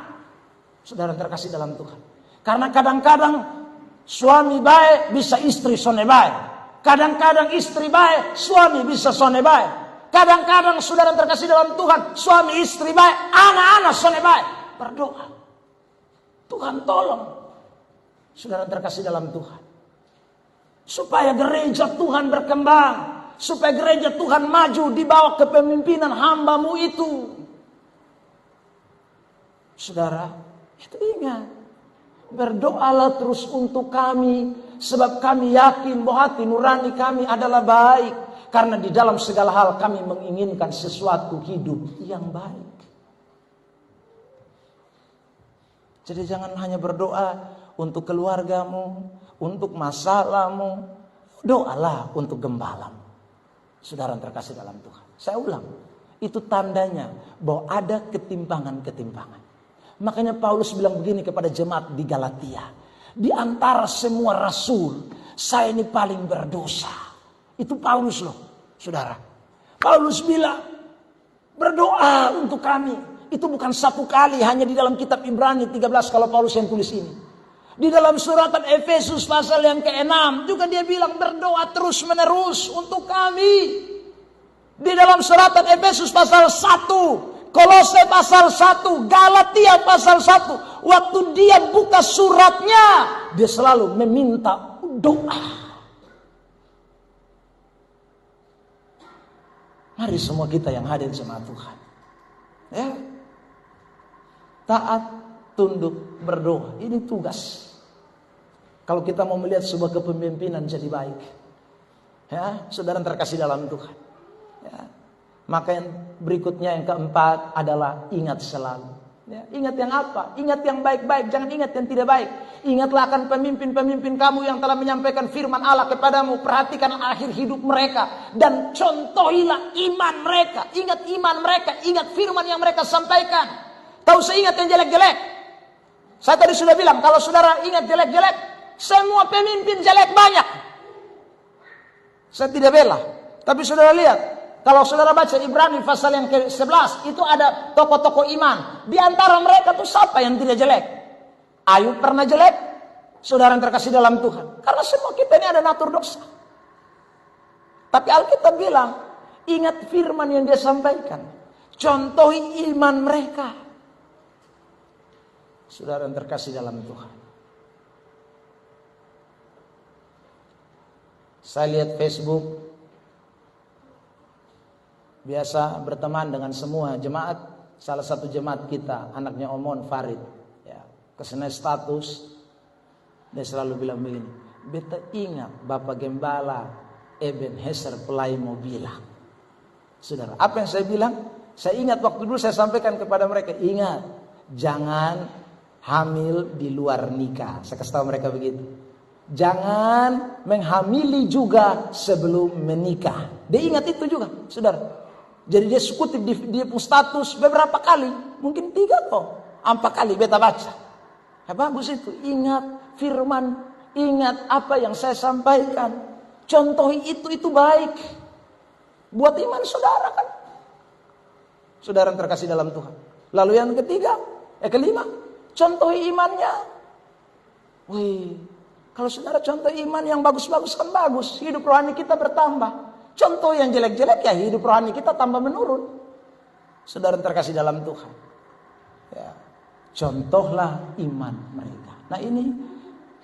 Saudara terkasih dalam Tuhan. Karena kadang-kadang suami baik bisa istri sone baik. Kadang-kadang istri baik, suami bisa sone baik. Kadang-kadang saudara terkasih dalam Tuhan, suami istri baik, anak-anak sone baik. Berdoa. Tuhan tolong. Saudara terkasih dalam Tuhan. Supaya gereja Tuhan berkembang. Supaya gereja Tuhan maju di bawah kepemimpinan hamba-Mu itu. Saudara, itu ingat. Berdoalah terus untuk kami. Sebab kami yakin bahwa hati nurani kami adalah baik. Karena di dalam segala hal kami menginginkan sesuatu hidup yang baik. Jadi jangan hanya berdoa untuk keluargamu, untuk masalahmu. Doalah untuk gembalamu. Saudara terkasih dalam Tuhan. Saya ulang. Itu tandanya bahwa ada ketimpangan-ketimpangan. Makanya Paulus bilang begini kepada jemaat di Galatia. Di antara semua rasul, saya ini paling berdosa. Itu Paulus loh, saudara. Paulus bilang, berdoa untuk kami. Itu bukan satu kali, hanya di dalam kitab Ibrani 13 kalau Paulus yang tulis ini. Di dalam suratan Efesus pasal yang ke-6 juga dia bilang berdoa terus menerus untuk kami. Di dalam suratan Efesus pasal 1, Kolose pasal 1, Galatia pasal 1. Waktu dia buka suratnya, dia selalu meminta doa. Mari semua kita yang hadir sama Tuhan. Ya. Taat, tunduk, berdoa. Ini tugas. Kalau kita mau melihat sebuah kepemimpinan jadi baik. Ya, saudara terkasih dalam Tuhan. Ya. Maka yang berikutnya yang keempat adalah ingat selalu. Ya, ingat yang apa? Ingat yang baik-baik, jangan ingat yang tidak baik. Ingatlah akan pemimpin-pemimpin kamu yang telah menyampaikan firman Allah kepadamu. Perhatikan akhir hidup mereka dan contohilah iman mereka. Ingat iman mereka, ingat firman yang mereka sampaikan. Tahu saya ingat yang jelek-jelek. Saya tadi sudah bilang, kalau saudara ingat jelek-jelek, semua pemimpin jelek banyak. Saya tidak bela. Tapi saudara lihat, kalau saudara baca Ibrani pasal yang ke-11, itu ada tokoh-tokoh iman. Di antara mereka tuh siapa yang tidak jelek? Ayub pernah jelek? Saudara yang terkasih dalam Tuhan. Karena semua kita ini ada natur dosa. Tapi Alkitab bilang, ingat firman yang dia sampaikan. Contohi iman mereka. Saudara yang terkasih dalam Tuhan. Saya lihat Facebook, biasa berteman dengan semua jemaat. Salah satu jemaat kita, anaknya Omon Farid, ya, kesana status. Dia selalu bilang begini, beta ingat Bapak Gembala Eben Heser Pelaimo bilang. Saudara, apa yang saya bilang? Saya ingat waktu dulu saya sampaikan kepada mereka, ingat, jangan hamil di luar nikah. Saya kasih tahu mereka begitu. Jangan menghamili juga sebelum menikah. Dia ingat itu juga, saudara. Jadi dia kutip dia pun status beberapa kali, mungkin 3 atau 4 kali beta baca. Ya, bagus itu. Ingat firman, ingat apa yang saya sampaikan. Contohi itu baik. Buat iman saudara kan. Saudara yang terkasih dalam Tuhan. Lalu yang kelima, contohi imannya. Wih. Kalau saudara contoh iman yang bagus-bagus kan bagus. Hidup rohani kita bertambah. Contoh yang jelek-jelek ya hidup rohani kita tambah menurun. Saudara terkasih dalam Tuhan. Ya. Contohlah iman mereka. Nah ini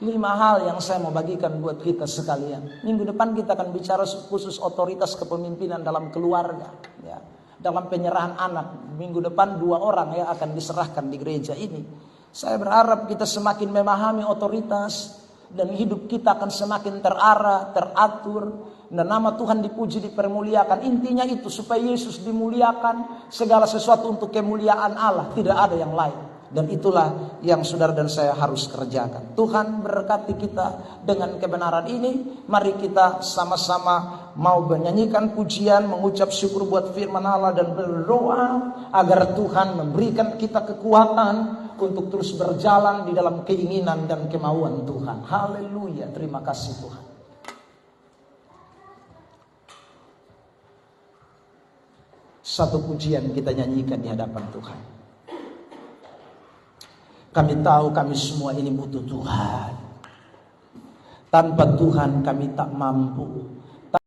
5 hal yang saya mau bagikan buat kita sekalian. Minggu depan kita akan bicara khusus otoritas kepemimpinan dalam keluarga. Ya. Dalam penyerahan anak. Minggu depan 2 orang ya akan diserahkan di gereja ini. Saya berharap kita semakin memahami otoritas. Dan hidup kita akan semakin terarah, teratur. Dan nama Tuhan dipuji, dipermuliakan. Intinya itu supaya Yesus dimuliakan. Segala sesuatu untuk kemuliaan Allah. Tidak ada yang lain. Dan itulah yang saudara dan saya harus kerjakan. Tuhan berkati kita dengan kebenaran ini. Mari kita sama-sama mau menyanyikan pujian, mengucap syukur buat firman Allah. Dan berdoa agar Tuhan memberikan kita kekuatan untuk terus berjalan di dalam keinginan dan kemauan Tuhan. Haleluya, terima kasih Tuhan. satu pujian kita nyanyikan di hadapan Tuhan. Kami tahu kami semua ini butuh Tuhan. Tanpa Tuhan kami tak mampu.